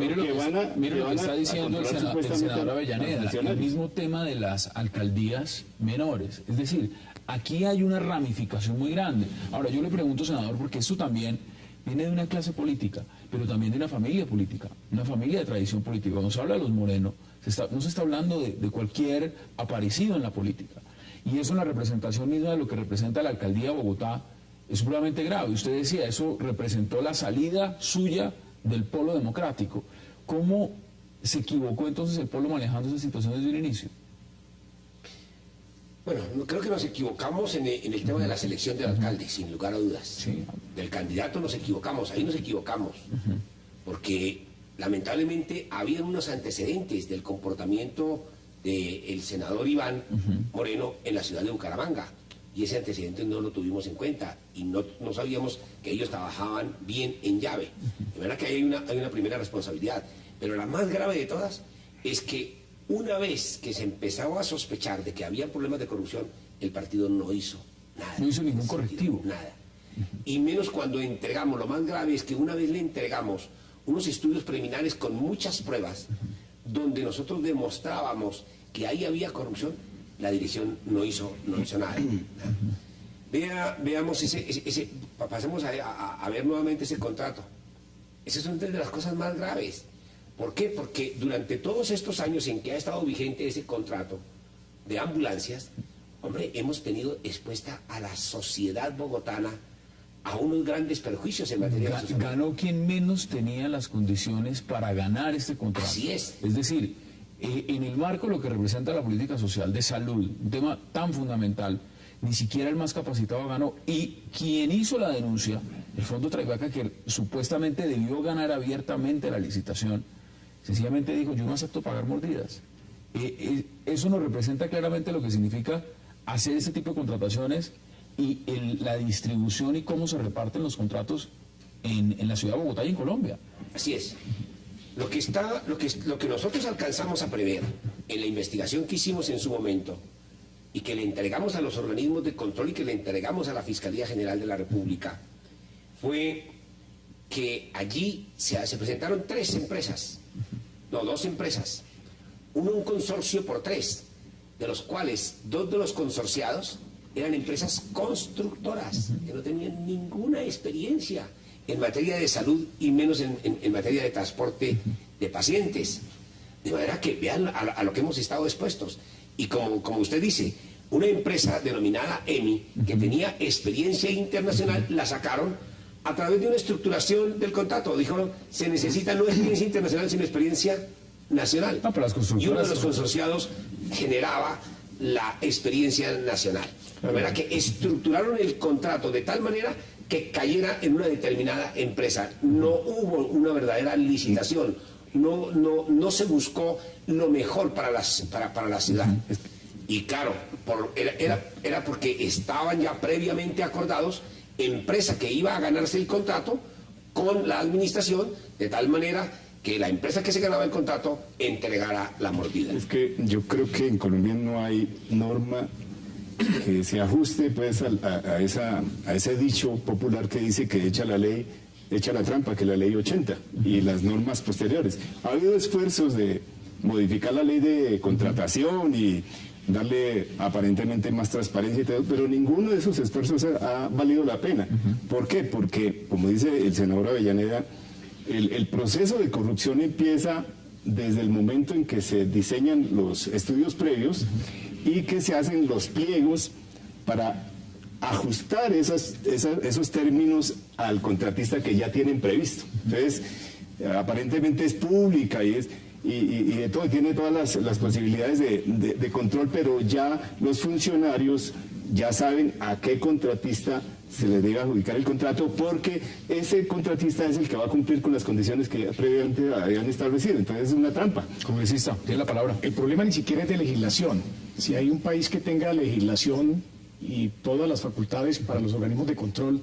mire lo que está diciendo el senador Avellaneda, el mismo tema de las alcaldías menores. Es decir, aquí hay una ramificación muy grande. Ahora, yo le pregunto, senador, porque esto también viene de una clase política, pero también de una familia política, una familia de tradición política. Cuando se habla de los Moreno, no se está hablando de cualquier aparecido en la política. Y eso en la representación misma de lo que representa la alcaldía de Bogotá es supremamente grave. Usted decía, eso representó la salida suya del polo democrático. ¿Cómo se equivocó entonces el polo manejando esa situación desde el inicio? Bueno, creo que nos equivocamos en el tema de la selección del alcalde, sin lugar a dudas. Sí. Del candidato nos equivocamos, ahí nos equivocamos. Porque lamentablemente había unos antecedentes del comportamiento del senador Iván Moreno en la ciudad de Bucaramanga. Y ese antecedente no lo tuvimos en cuenta y no sabíamos que ellos trabajaban bien en llave. De verdad que hay una primera responsabilidad. Pero la más grave de todas es que una vez que se empezó a sospechar de que había problemas de corrupción, el partido no hizo nada. No hizo ningún correctivo. Nada. Y menos cuando entregamos, lo más grave es que una vez le entregamos unos estudios preliminares con muchas pruebas, donde nosotros demostrábamos que ahí había corrupción, la dirección no hizo nada. Veamos pasemos a ver nuevamente ese contrato. Esas son de las cosas más graves. ¿Por qué? Porque durante todos estos años en que ha estado vigente ese contrato de ambulancias, hombre, hemos tenido expuesta a la sociedad bogotana a unos grandes perjuicios en materia de salud. Ganó quien menos tenía las condiciones para ganar este contrato. Así es. Es decir, en el marco de lo que representa la política social de salud, un tema tan fundamental, ni siquiera el más capacitado ganó. Y quien hizo la denuncia, el Fondo Traibaca, que supuestamente debió ganar abiertamente la licitación, sencillamente dijo, yo no acepto pagar mordidas. Eso nos representa claramente lo que significa hacer este tipo de contrataciones y la distribución y cómo se reparten los contratos en la ciudad de Bogotá y en Colombia. Así es. Lo que nosotros alcanzamos a prever en la investigación que hicimos en su momento y que le entregamos a los organismos de control y que le entregamos a la Fiscalía General de la República fue que allí se presentaron dos empresas, un consorcio por 3, de los cuales 2 de los consorciados eran empresas constructoras que no tenían ninguna experiencia en materia de salud y menos en materia de transporte de pacientes. De manera que vean a lo que hemos estado expuestos. Y como usted dice, una empresa denominada EMI, que tenía experiencia internacional, la sacaron a través de una estructuración del contrato. Dijeron, se necesita no experiencia internacional, sino experiencia nacional. No, pero las constructoras... Y uno de los consorciados generaba la experiencia nacional. De manera que estructuraron el contrato de tal manera que cayera en una determinada empresa. No hubo una verdadera licitación, no se buscó lo mejor para la ciudad. Y claro, era porque estaban ya previamente acordados, empresa que iba a ganarse el contrato con la administración, de tal manera que la empresa que se ganaba el contrato entregara la mordida. Es que yo creo que en Colombia no hay norma que se ajuste pues a ese dicho popular que dice que echa la trampa, que la ley 80 y las normas posteriores. Ha habido esfuerzos de modificar la ley de contratación y darle aparentemente más transparencia y todo, pero ninguno de esos esfuerzos ha valido la pena. ¿Por qué? Porque, como dice el senador Avellaneda, el proceso de corrupción empieza desde el momento en que se diseñan los estudios previos y que se hacen los pliegos para ajustar esos términos al contratista que ya tienen previsto. Entonces, aparentemente es pública y de todo, tiene todas las posibilidades de control, pero ya los funcionarios ya saben a qué contratista se le debe adjudicar el contrato, porque ese contratista es el que va a cumplir con las condiciones que previamente habían establecido. Entonces es una trampa. Congresista, tiene la palabra. El problema ni siquiera es de legislación. Si hay un país que tenga legislación y todas las facultades para los organismos de control,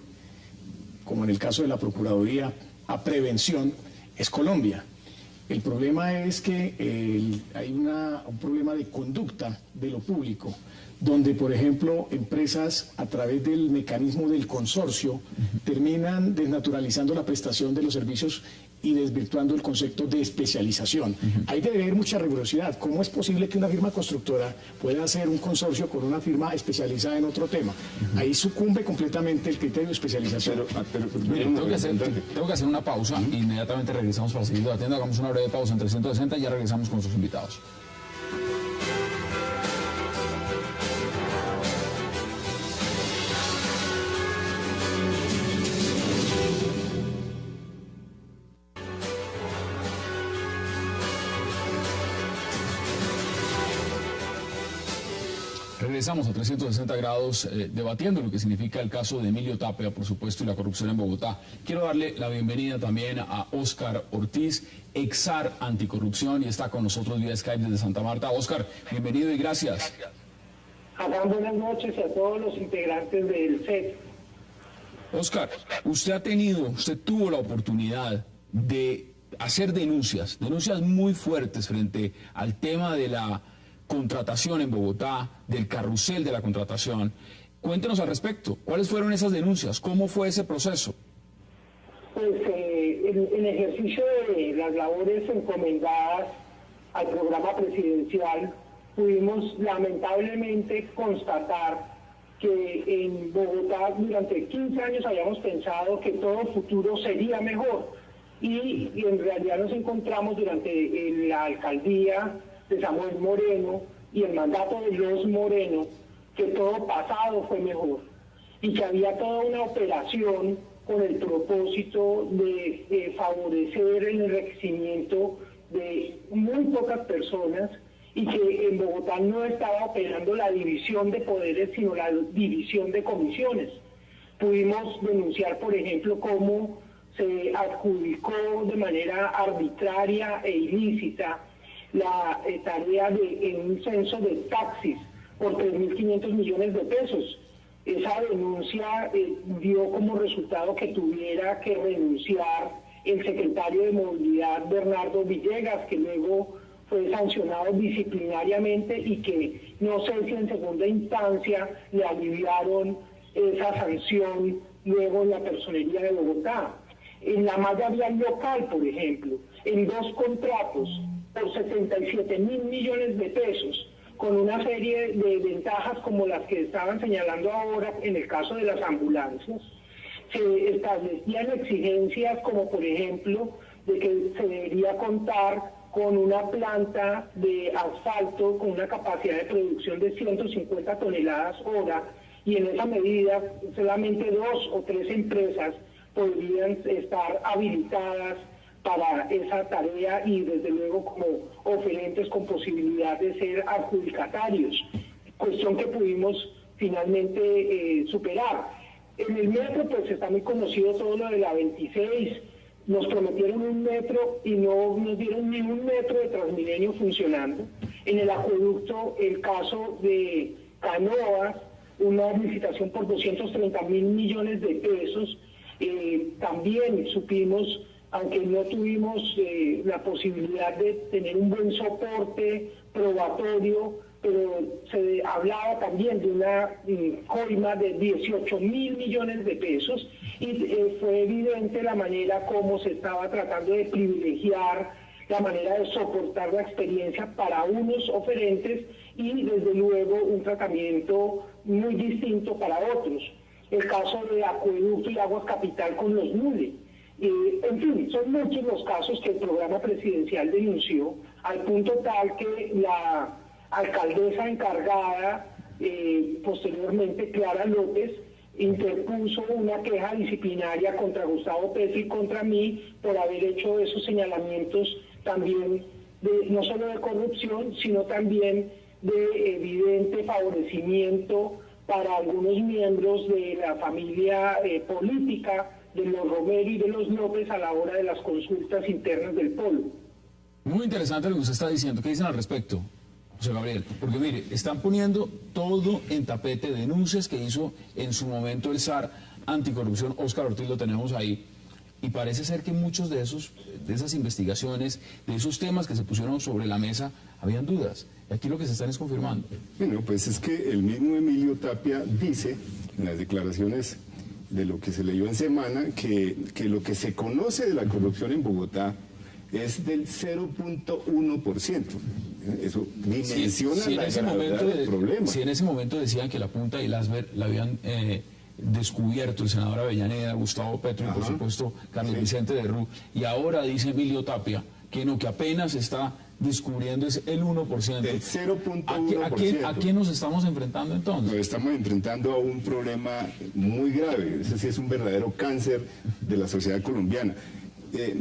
como en el caso de la Procuraduría, a prevención, es Colombia. El problema es que hay un problema de conducta de lo público, donde, por ejemplo, empresas a través del mecanismo del consorcio terminan desnaturalizando la prestación de los servicios y desvirtuando el concepto de especialización. Ahí debe haber mucha rigurosidad. ¿Cómo es posible que una firma constructora pueda hacer un consorcio con una firma especializada en otro tema? Ahí sucumbe completamente el criterio de especialización. Miren, tengo que hacer una pausa. Inmediatamente regresamos para seguir debatiendo. Hagamos una breve pausa en 360 y ya regresamos con nuestros invitados. Regresamos a 360 grados debatiendo lo que significa el caso de Emilio Tapia, por supuesto, y la corrupción en Bogotá. Quiero darle la bienvenida también a Óscar Ortiz, exar anticorrupción, y está con nosotros vía Skype desde Santa Marta. Óscar, bienvenido y gracias. Adán, buenas noches a todos los integrantes del CET. Óscar, usted tuvo la oportunidad de hacer denuncias muy fuertes frente al tema de la contratación en Bogotá, del carrusel de la contratación. Cuéntenos al respecto. ¿Cuáles fueron esas denuncias? ¿Cómo fue ese proceso? Pues en ejercicio de las labores encomendadas al programa presidencial, pudimos lamentablemente constatar que en Bogotá durante 15 años habíamos pensado que todo futuro sería mejor, y en realidad nos encontramos durante la alcaldía de Samuel Moreno y el mandato de Los Moreno que todo pasado fue mejor y que había toda una operación con el propósito de favorecer el enriquecimiento de muy pocas personas, y que en Bogotá no estaba operando la división de poderes, sino la división de comisiones. Pudimos denunciar, por ejemplo, cómo se adjudicó de manera arbitraria e ilícita la tarea en un censo de taxis por 3.500 millones de pesos. Esa denuncia dio como resultado que tuviera que renunciar el secretario de Movilidad, Bernardo Villegas, que luego fue sancionado disciplinariamente y que no sé si en segunda instancia le aliviaron esa sanción luego en la personería de Bogotá. En la malla vial local, por ejemplo, en 2 contratos por 77.000 millones de pesos, con una serie de ventajas como las que estaban señalando ahora en el caso de las ambulancias, se establecían exigencias como, por ejemplo, de que se debería contar con una planta de asfalto con una capacidad de producción de 150 toneladas hora, y en esa medida solamente 2 o 3 empresas podrían estar habilitadas para esa tarea y desde luego como oferentes con posibilidad de ser adjudicatarios, cuestión que pudimos finalmente superar. En el metro pues está muy conocido todo lo de la 26, nos prometieron un metro y no nos dieron ni un metro de Transmilenio funcionando. En el acueducto, el caso de Canoas, una licitación por 230.000 millones de pesos, también supimos, aunque no tuvimos la posibilidad de tener un buen soporte probatorio, pero se hablaba también de una coima de 18.000 millones de pesos, y fue evidente la manera como se estaba tratando de privilegiar la manera de soportar la experiencia para unos oferentes y desde luego un tratamiento muy distinto para otros. El caso de Acueducto y Aguas Capital con los NULE. En fin, son muchos los casos que el programa presidencial denunció, al punto tal que la alcaldesa encargada, posteriormente Clara López, interpuso una queja disciplinaria contra Gustavo Petro y contra mí por haber hecho esos señalamientos también no solo de corrupción, sino también de evidente favorecimiento para algunos miembros de la familia política de los Romero y de los López a la hora de las consultas internas del Polo. Muy interesante lo que usted está diciendo. ¿Qué dicen al respecto, José Gabriel? Porque mire, están poniendo todo en tapete, denuncias que hizo en su momento el zar anticorrupción, Óscar Ortiz, lo tenemos ahí, y parece ser que muchos de esas investigaciones, de esos temas que se pusieron sobre la mesa, habían dudas. Y aquí lo que se están es confirmando. Bueno, pues es que el mismo Emilio Tapia dice en las declaraciones de lo que se leyó en semana, que lo que se conoce de la corrupción en Bogotá es del 0.1%. Eso dimensiona la gravedad del problema. Si en ese momento decían que la punta de iceberg la habían descubierto el senador Avellaneda, Gustavo Petro y por supuesto Carlos Vicente de Rú, y ahora dice Emilio Tapia que no, que apenas está descubriendo es el 1%. El 0.1%. ¿A quién nos estamos enfrentando entonces? Nos estamos enfrentando a un problema muy grave. Ese sí es un verdadero cáncer de la sociedad colombiana.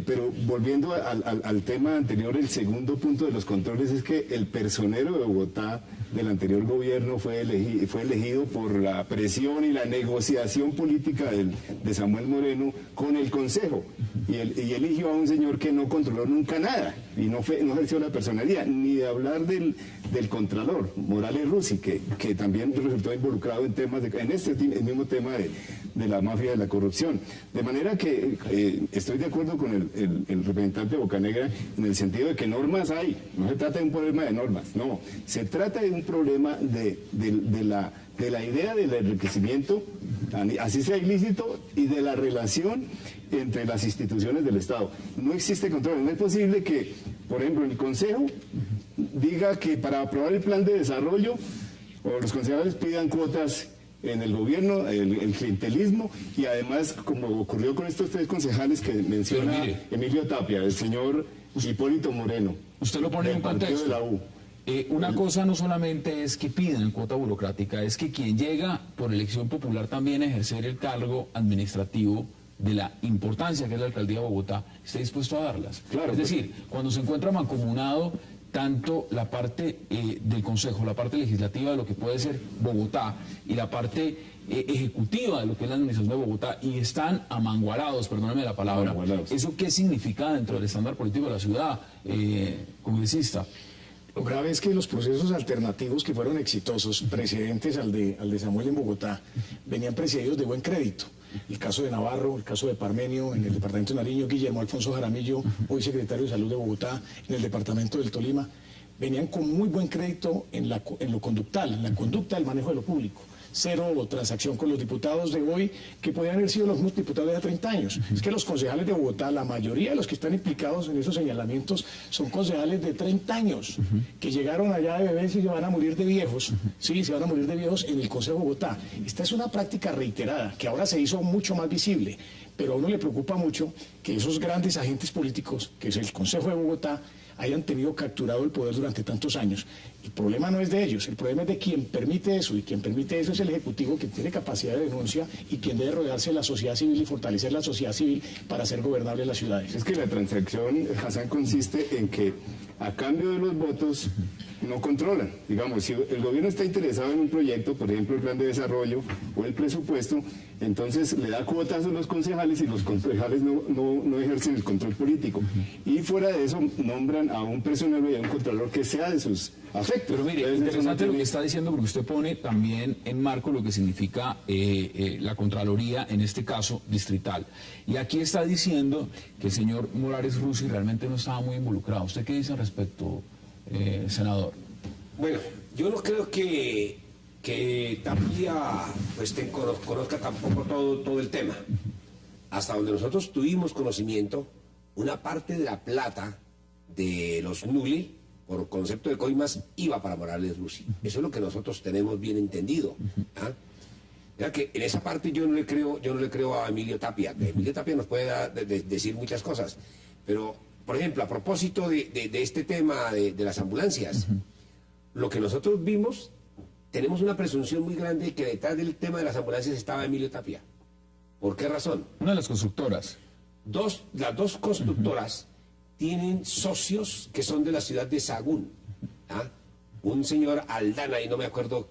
Pero volviendo al tema anterior, el segundo punto de los controles es que el personero de Bogotá del anterior gobierno fue elegido por la presión y la negociación política de Samuel Moreno con el Consejo. Y eligió a un señor que no controló nunca y no ejerció la personería, ni de hablar del Contralor, Morales Rusi, que también resultó involucrado en temas el mismo tema de la mafia de la corrupción. De manera que estoy de acuerdo con el representante de Bocanegra en el sentido de que normas hay. No se trata de un problema de normas, no. Se trata de un problema de la idea del enriquecimiento, así sea ilícito, y de la relación entre las instituciones del Estado. No existe control. No es posible que, por ejemplo, el Consejo diga que para aprobar el plan de desarrollo, o los concejales pidan cuotas en el gobierno, el clientelismo, y además, como ocurrió con estos 3 concejales que menciona Emilio Tapia, el señor Hipólito Moreno. Usted lo pone en contexto. De la U. Una cosa no solamente es que piden cuota burocrática, es que quien llega por elección popular también a ejercer el cargo administrativo de la importancia que es la alcaldía de Bogotá, esté dispuesto a darlas. Claro, es decir, cuando se encuentra mancomunado tanto la parte del Consejo, la parte legislativa de lo que puede ser Bogotá y la parte ejecutiva de lo que es la administración de Bogotá, y están amangualados, perdóneme la palabra. ¿Eso qué significa dentro del estándar político de la ciudad, congresista? Lo grave es que los procesos alternativos que fueron exitosos, precedentes al de Samuel en Bogotá, venían precedidos de buen crédito. El caso de Navarro, el caso de Parmenio en el departamento de Nariño, Guillermo Alfonso Jaramillo, hoy secretario de Salud de Bogotá, en el departamento del Tolima, venían con muy buen crédito en lo conductal, en la conducta del manejo de lo público. Cero transacción con los diputados de hoy, que podían haber sido los mismos diputados de hace 30 años. Es que los concejales de Bogotá, la mayoría de los que están implicados en esos señalamientos, son concejales de 30 años, que llegaron allá de bebés y se van a morir de viejos, sí, se van a morir de viejos en el Consejo de Bogotá. Esta es una práctica reiterada, que ahora se hizo mucho más visible, pero a uno le preocupa mucho que esos grandes agentes políticos, que es el Consejo de Bogotá, hayan tenido capturado el poder durante tantos años. El problema no es de ellos, el problema es de quien permite eso, y quien permite eso es el Ejecutivo, que tiene capacidad de denuncia y quien debe rodearse de la sociedad civil y fortalecer la sociedad civil para hacer gobernables las ciudades. Es que la transacción, Hassan, consiste en que a cambio de los votos no controlan. Digamos, si el gobierno está interesado en un proyecto, por ejemplo el plan de desarrollo o el presupuesto, entonces le da cuotas a los concejales y los concejales no ejercen el control político. Y fuera de eso nombran a un personero y a un contralor que sea de sus afectos. Pero mire, interesante lo que está diciendo, porque usted pone también en marco lo que significa la Contraloría, en este caso distrital. Y aquí está diciendo que el señor Morales Rusi realmente no estaba muy involucrado. ¿Usted qué dice al respecto, senador? Bueno, yo no creo que Tapia pues conozca tampoco todo el tema. Hasta donde nosotros tuvimos conocimiento, una parte de la plata de los NULE, por concepto de coimas, iba para Morales Rusi. Eso es lo que nosotros tenemos bien entendido. ¿Ah? Ya que en esa parte yo no le creo a Emilio Tapia. Emilio Tapia nos puede decir muchas cosas, pero, por ejemplo, a propósito de este tema de las ambulancias, lo que nosotros vimos, tenemos una presunción muy grande de que detrás del tema de las ambulancias estaba Emilio Tapia. ¿Por qué razón? Una de las constructoras. Las dos constructoras tienen socios que son de la ciudad de Sahagún. ¿Ah? Un señor Aldana, y no me acuerdo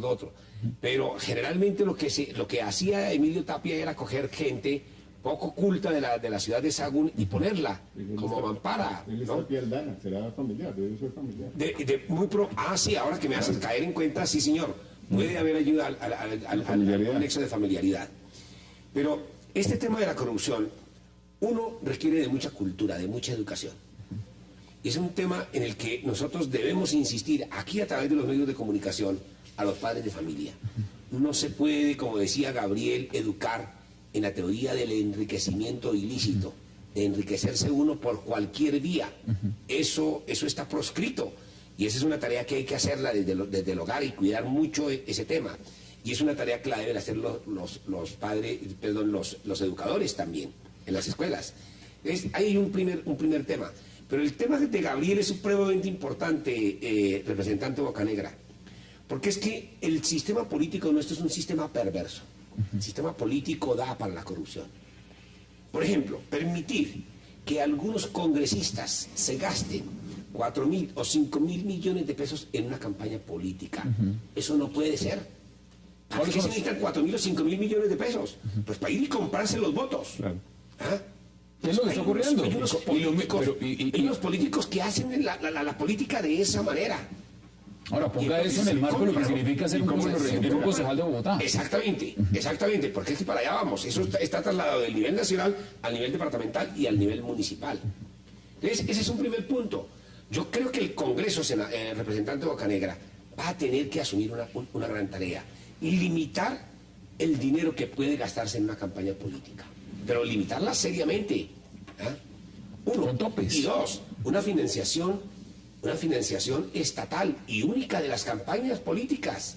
otro. Pero generalmente lo que hacía Emilio Tapia era coger gente poco culta de la ciudad de Sahagún y ponerla como mampara, ¿no? Tapia Aldana, será familiar, debe ser familiar. Sí, ahora que me haces caer en cuenta, sí señor, puede haber ayuda al nexo de familiaridad. Pero este tema de la corrupción, uno requiere de mucha cultura, de mucha educación. Y es un tema en el que nosotros debemos insistir, aquí a través de los medios de comunicación, a los padres de familia. No se puede, como decía Gabriel, educar en la teoría del enriquecimiento ilícito, de enriquecerse uno por cualquier vía. Eso está proscrito. Y esa es una tarea que hay que hacerla desde el hogar y cuidar mucho ese tema. Y es una tarea que la deben hacer los educadores también, en las escuelas. Hay un primer tema. Pero el tema de Gabriel es supremamente importante, representante Bocanegra. Porque es que el sistema político nuestro es un sistema perverso. El sistema político da para la corrupción. Por ejemplo, permitir que algunos congresistas se gasten 4.000 o 5.000 millones de pesos en una campaña política. Eso no puede ser. ¿Para qué se necesitan 4.000 o 5.000 millones de pesos? Pues para ir y comprarse los votos. Claro. ¿Ah? ¿Qué es lo que está ocurriendo? Hay unos políticos que hacen la política de esa manera. Ahora, ponga eso en el marco de lo que significa ser un concejal de Bogotá. Exactamente, porque es que para allá vamos. Eso está trasladado del nivel nacional al nivel departamental y al nivel municipal. Entonces, ese es un primer punto. Yo creo que el Congreso, representante Bocanegra, va a tener que asumir una gran tarea y limitar el dinero que puede gastarse en una campaña política. Pero limitarla seriamente. ¿Ah? Uno. Con topes. Y dos, una financiación estatal y única de las campañas políticas.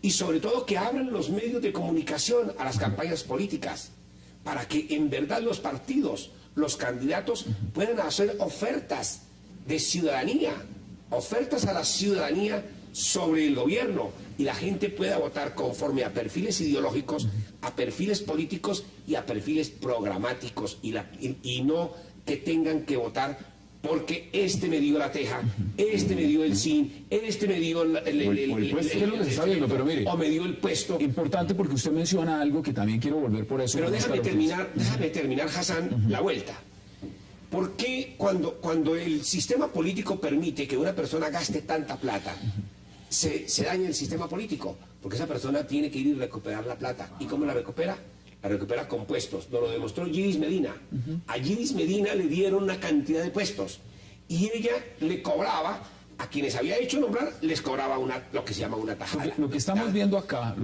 Y sobre todo que abran los medios de comunicación a las campañas políticas, para que en verdad los partidos, los candidatos puedan hacer ofertas de ciudadanía, ofertas a la ciudadanía sobre el gobierno, y la gente pueda votar conforme a perfiles ideológicos, a perfiles políticos y a perfiles programáticos, y no que tengan que votar porque este me dio la teja, este me dio el SIN, este me dio el puesto, que es lo que se está viendo, pero mire, o me dio el puesto. Importante, porque usted menciona algo que también quiero volver por eso. Pero déjame terminar, Hassan, la vuelta. ¿Por qué cuando el sistema político permite que una persona gaste tanta plata, se daña el sistema político? Porque esa persona tiene que ir y recuperar la plata. ¿Y cómo la recupera? La recupera con puestos. Nos lo demostró Gidis Medina. A Gidis Medina le dieron una cantidad de puestos y ella le cobraba a quienes había hecho nombrar, les cobraba lo que se llama una tajada. Lo que estamos viendo acá,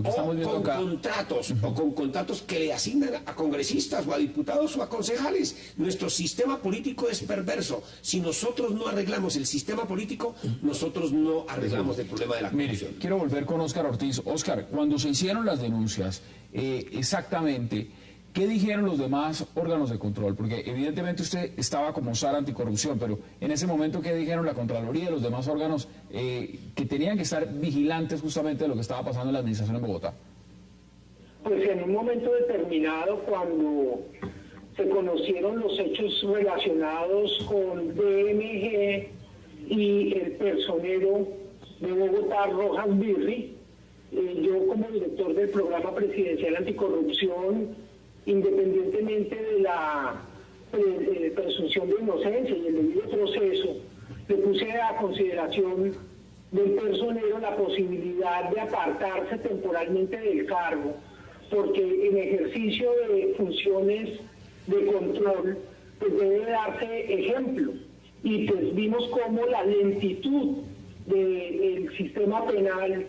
o con contratos que le asignan a congresistas o a diputados o a concejales. Nuestro sistema político es perverso. Si nosotros no arreglamos el sistema político, nosotros no arreglamos el problema de la corrupción. Mire, quiero volver con Óscar Ortiz. Óscar, cuando se hicieron las denuncias, exactamente, ¿qué dijeron los demás órganos de control? Porque evidentemente usted estaba como SAR anticorrupción, pero en ese momento, ¿qué dijeron la Contraloría y los demás órganos que tenían que estar vigilantes justamente de lo que estaba pasando en la administración en Bogotá? Pues en un momento determinado, cuando se conocieron los hechos relacionados con DMG y el personero de Bogotá, Rojas Birri, yo como director del programa presidencial anticorrupción, independientemente de la presunción de inocencia y el debido proceso, le puse a consideración del personero la posibilidad de apartarse temporalmente del cargo, porque en ejercicio de funciones de control pues debe darse ejemplo, y pues vimos cómo la lentitud del sistema penal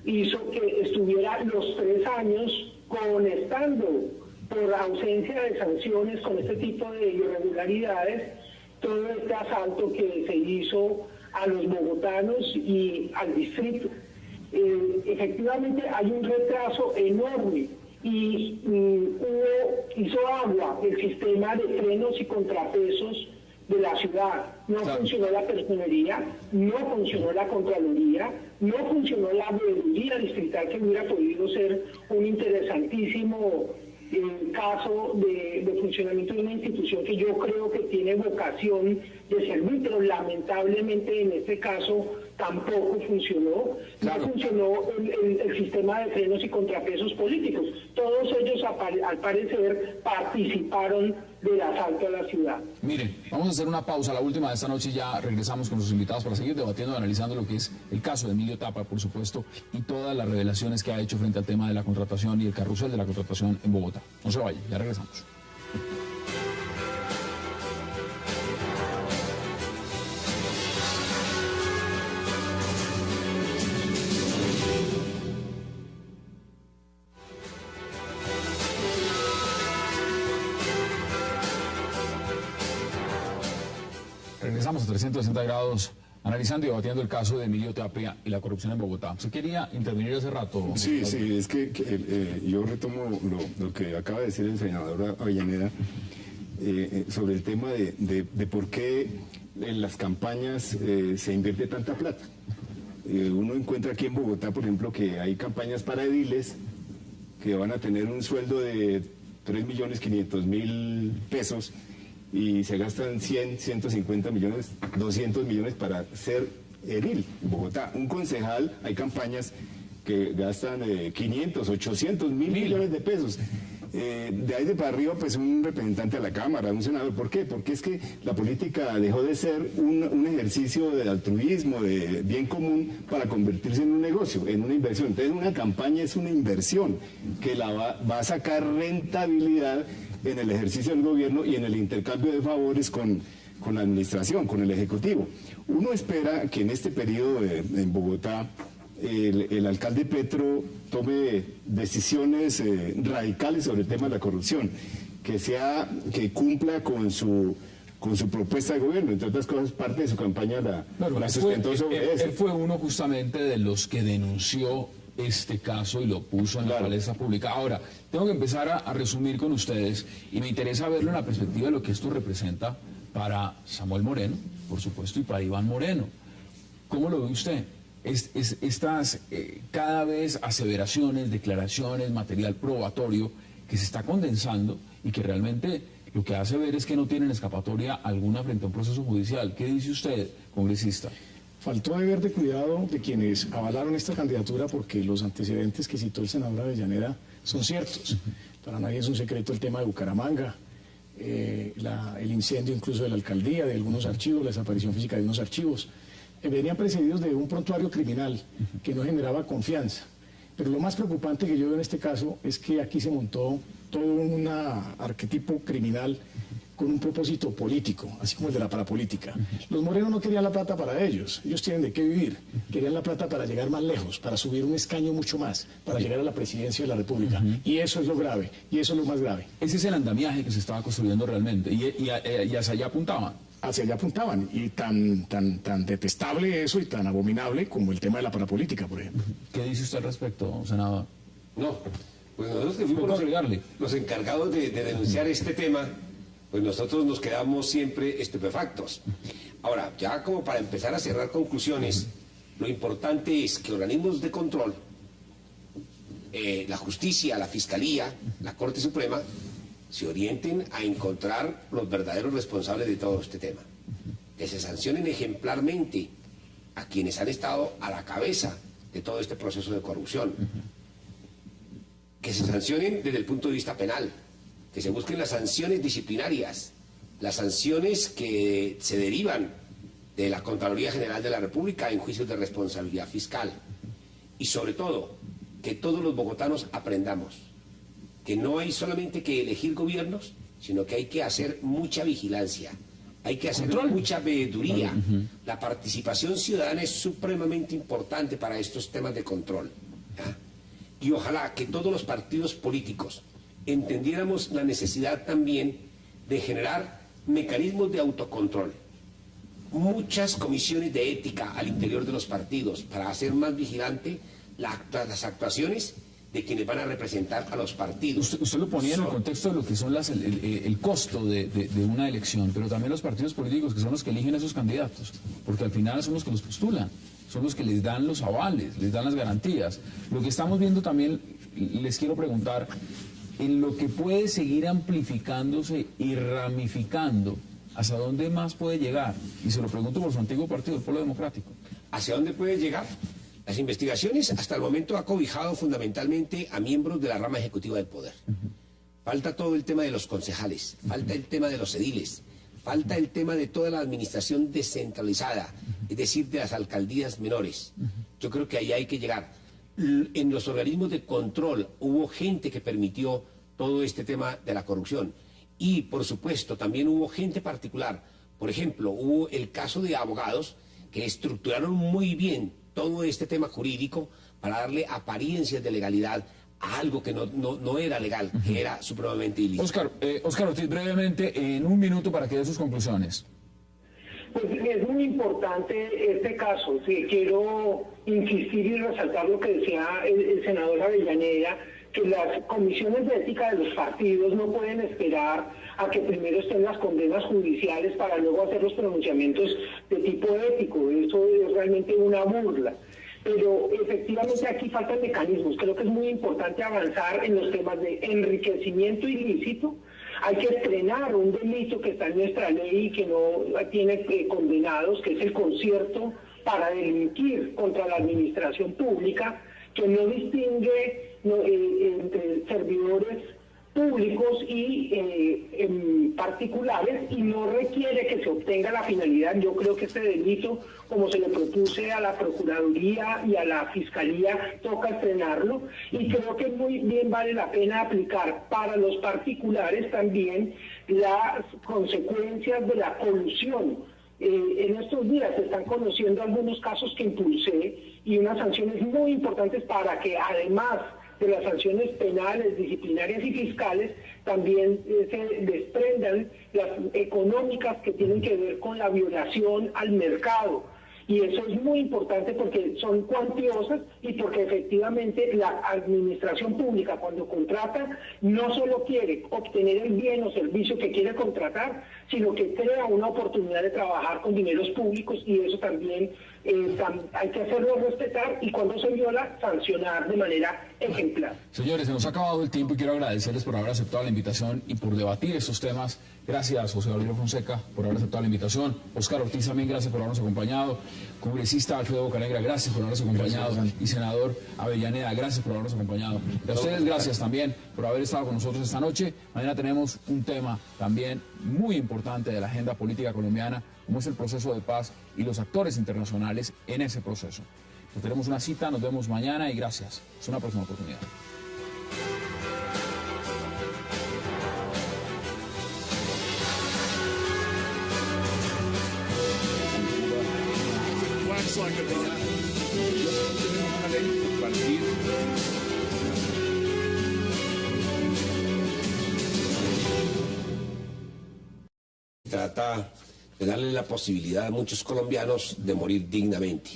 hizo que estuviera los 3 años conestando por ausencia de sanciones con este tipo de irregularidades. todo este asalto que se hizo a los bogotanos y al distrito. Efectivamente hay un retraso enorme y hizo agua el sistema de frenos y contrapesos de la ciudad. No funcionó la personería, no funcionó la Contraloría, no funcionó la veeduría distrital, que hubiera podido ser un interesantísimo caso de funcionamiento de una institución que yo creo que tiene vocación de servir, pero lamentablemente en este caso tampoco funcionó. Claro. No funcionó el sistema de frenos y contrapesos políticos. Todos ellos al parecer participaron del asalto a la ciudad. Miren, vamos a hacer una pausa, la última de esta noche, y ya regresamos con sus invitados para seguir debatiendo y analizando lo que es el caso de Emilio Tapia, por supuesto, y todas las revelaciones que ha hecho frente al tema de la contratación y el carrusel de la contratación en Bogotá. No se vayan, ya regresamos. Regresamos a 360 grados, analizando y debatiendo el caso de Emilio Tapia y la corrupción en Bogotá. ¿Usted quería intervenir hace rato? Sí, es que yo retomo lo que acaba de decir el senador Avellaneda sobre el tema de por qué en las campañas se invierte tanta plata. Uno encuentra aquí en Bogotá, por ejemplo, que hay campañas para ediles que van a tener un sueldo de 3.500.000 pesos, y se gastan 100, 150 millones, 200 millones para ser edil en Bogotá. Un concejal, hay campañas que gastan 500, 800 mil millones de pesos. De ahí de para arriba, pues un representante a la Cámara, un senador. ¿Por qué? Porque es que la política dejó de ser un ejercicio de altruismo, de bien común, para convertirse en un negocio, en una inversión. Entonces una campaña es una inversión que va a sacar rentabilidad en el ejercicio del gobierno y en el intercambio de favores con la administración, con el Ejecutivo. Uno espera que en este periodo en Bogotá el alcalde Petro tome decisiones radicales sobre el tema de la corrupción, que cumpla con su propuesta de gobierno. Entre otras cosas, parte de su campaña la sustentó sobre eso. Él fue uno justamente de los que denunció este caso y lo puso en la palestra pública. Ahora, tengo que empezar a resumir con ustedes, y me interesa verlo en la perspectiva de lo que esto representa para Samuel Moreno, por supuesto, y para Iván Moreno. ¿Cómo lo ve usted? Estas cada vez aseveraciones, declaraciones, material probatorio que se está condensando y que realmente lo que hace ver es que no tienen escapatoria alguna frente a un proceso judicial. ¿Qué dice usted, congresista? Faltó deber de cuidado de quienes avalaron esta candidatura, porque los antecedentes que citó el senador Avellaneda son ciertos. Para nadie es un secreto el tema de Bucaramanga, el incendio incluso de la alcaldía, de algunos archivos, la desaparición física de unos archivos. Venían precedidos de un prontuario criminal que no generaba confianza. Pero lo más preocupante que yo veo en este caso es que aquí se montó todo un arquetipo criminal con un propósito político, así como el de la parapolítica. Los morenos no querían la plata para ellos tienen de qué vivir, querían la plata para llegar más lejos, para subir un escaño mucho más, para llegar a la presidencia de la República. Y eso es lo grave, y eso es lo más grave. Ese es el andamiaje que se estaba construyendo realmente, y hacia allá apuntaban. Hacia allá apuntaban, y tan detestable eso y tan abominable como el tema de la parapolítica, por ejemplo. ¿Qué dice usted al respecto, senador? No, pues nosotros que fuimos los encargados de denunciar este tema, pues nosotros nos quedamos siempre estupefactos. Ahora, ya como para empezar a cerrar conclusiones, lo importante es que organismos de control, la justicia, la fiscalía, la Corte Suprema, se orienten a encontrar los verdaderos responsables de todo este tema. Que se sancionen ejemplarmente a quienes han estado a la cabeza de todo este proceso de corrupción. Que se sancionen desde el punto de vista penal. Que se busquen las sanciones disciplinarias, las sanciones que se derivan de la Contraloría General de la República en juicios de responsabilidad fiscal. Y sobre todo, que todos los bogotanos aprendamos que no hay solamente que elegir gobiernos, sino que hay que hacer mucha vigilancia, hay que hacer mucha veeduría. La participación ciudadana es supremamente importante para estos temas de control. Y ojalá que todos los partidos políticos entendiéramos la necesidad también de generar mecanismos de autocontrol. muchas comisiones de ética al interior de los partidos para hacer más vigilante las actuaciones de quienes van a representar a los partidos. Usted lo ponía en el contexto de lo que son el costo de una elección, pero también los partidos políticos, que son los que eligen a esos candidatos, porque al final son los que los postulan, son los que les dan los avales, les dan las garantías. Lo que estamos viendo también, les quiero preguntar, en lo que puede seguir amplificándose y ramificando, ¿hasta dónde más puede llegar? Y se lo pregunto por su antiguo partido, el Polo Democrático. ¿Hacia dónde puede llegar? Las investigaciones hasta el momento ha cobijado fundamentalmente a miembros de la rama ejecutiva del poder. Falta todo el tema de los concejales, falta el tema de los ediles, falta el tema de toda la administración descentralizada, es decir, de las alcaldías menores. Yo creo que ahí hay que llegar. En los organismos de control hubo gente que permitió todo este tema de la corrupción. Y, por supuesto, también hubo gente particular. Por ejemplo, hubo el caso de abogados que estructuraron muy bien todo este tema jurídico para darle apariencias de legalidad a algo que no era legal, que era supremamente ilícito. Óscar Ortiz, brevemente, en un minuto para que dé sus conclusiones. Pues es muy importante este caso. Sí, quiero insistir y resaltar lo que decía el senador Avellaneda, que las comisiones de ética de los partidos no pueden esperar a que primero estén las condenas judiciales para luego hacer los pronunciamientos de tipo ético. Eso es realmente una burla. Pero efectivamente aquí faltan mecanismos. Creo que es muy importante avanzar en los temas de enriquecimiento ilícito. Hay que estrenar un delito que está en nuestra ley y que no tiene condenados, que es el concierto para delinquir contra la administración pública, que no distingue entre servidores públicos y particulares y no requiere que se obtenga la finalidad. Yo creo que este delito, como se le propuse a la Procuraduría y a la Fiscalía, toca estrenarlo y creo que muy bien vale la pena aplicar para los particulares también las consecuencias de la colusión. En estos días se están conociendo algunos casos que impulsé y unas sanciones muy importantes para que además de las sanciones penales, disciplinarias y fiscales, también se desprendan las económicas que tienen que ver con la violación al mercado. Y eso es muy importante porque son cuantiosas y porque efectivamente la administración pública cuando contrata no solo quiere obtener el bien o servicio que quiere contratar, sino que crea una oportunidad de trabajar con dineros públicos y eso también hay que hacerlo respetar y cuando se viola, sancionar de manera ejemplar. Señores, se nos ha acabado el tiempo y quiero agradecerles por haber aceptado la invitación y por debatir estos temas. Gracias, José Gabriel Fonseca, por haber aceptado la invitación. Óscar Ortiz también, gracias por habernos acompañado. Congresista Alfredo Bocanegra, gracias por habernos acompañado. Gracias. Y senador Avellaneda, gracias por habernos acompañado. Y a ustedes, gracias también por haber estado con nosotros esta noche. Mañana tenemos un tema también muy importante de la agenda política colombiana, como es el proceso de paz y los actores internacionales en ese proceso. Pues tenemos una cita, nos vemos mañana y gracias. Es una próxima oportunidad. Trata de darle la posibilidad a muchos colombianos de morir dignamente.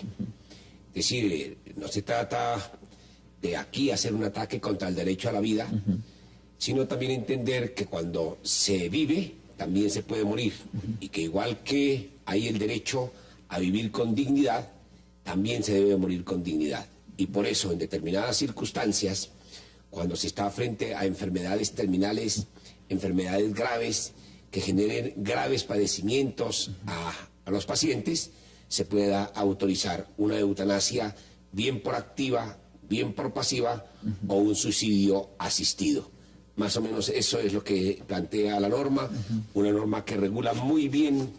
Es decir, no se trata de aquí hacer un ataque contra el derecho a la vida, sino también entender que cuando se vive, también se puede morir. Y que igual que hay el derecho a vivir con dignidad, también se debe morir con dignidad. Y por eso, en determinadas circunstancias, cuando se está frente a enfermedades terminales, enfermedades graves, que generen graves padecimientos a los pacientes, se pueda autorizar una eutanasia bien por activa, bien por pasiva o un suicidio asistido. Más o menos eso es lo que plantea la norma, una norma que regula muy bien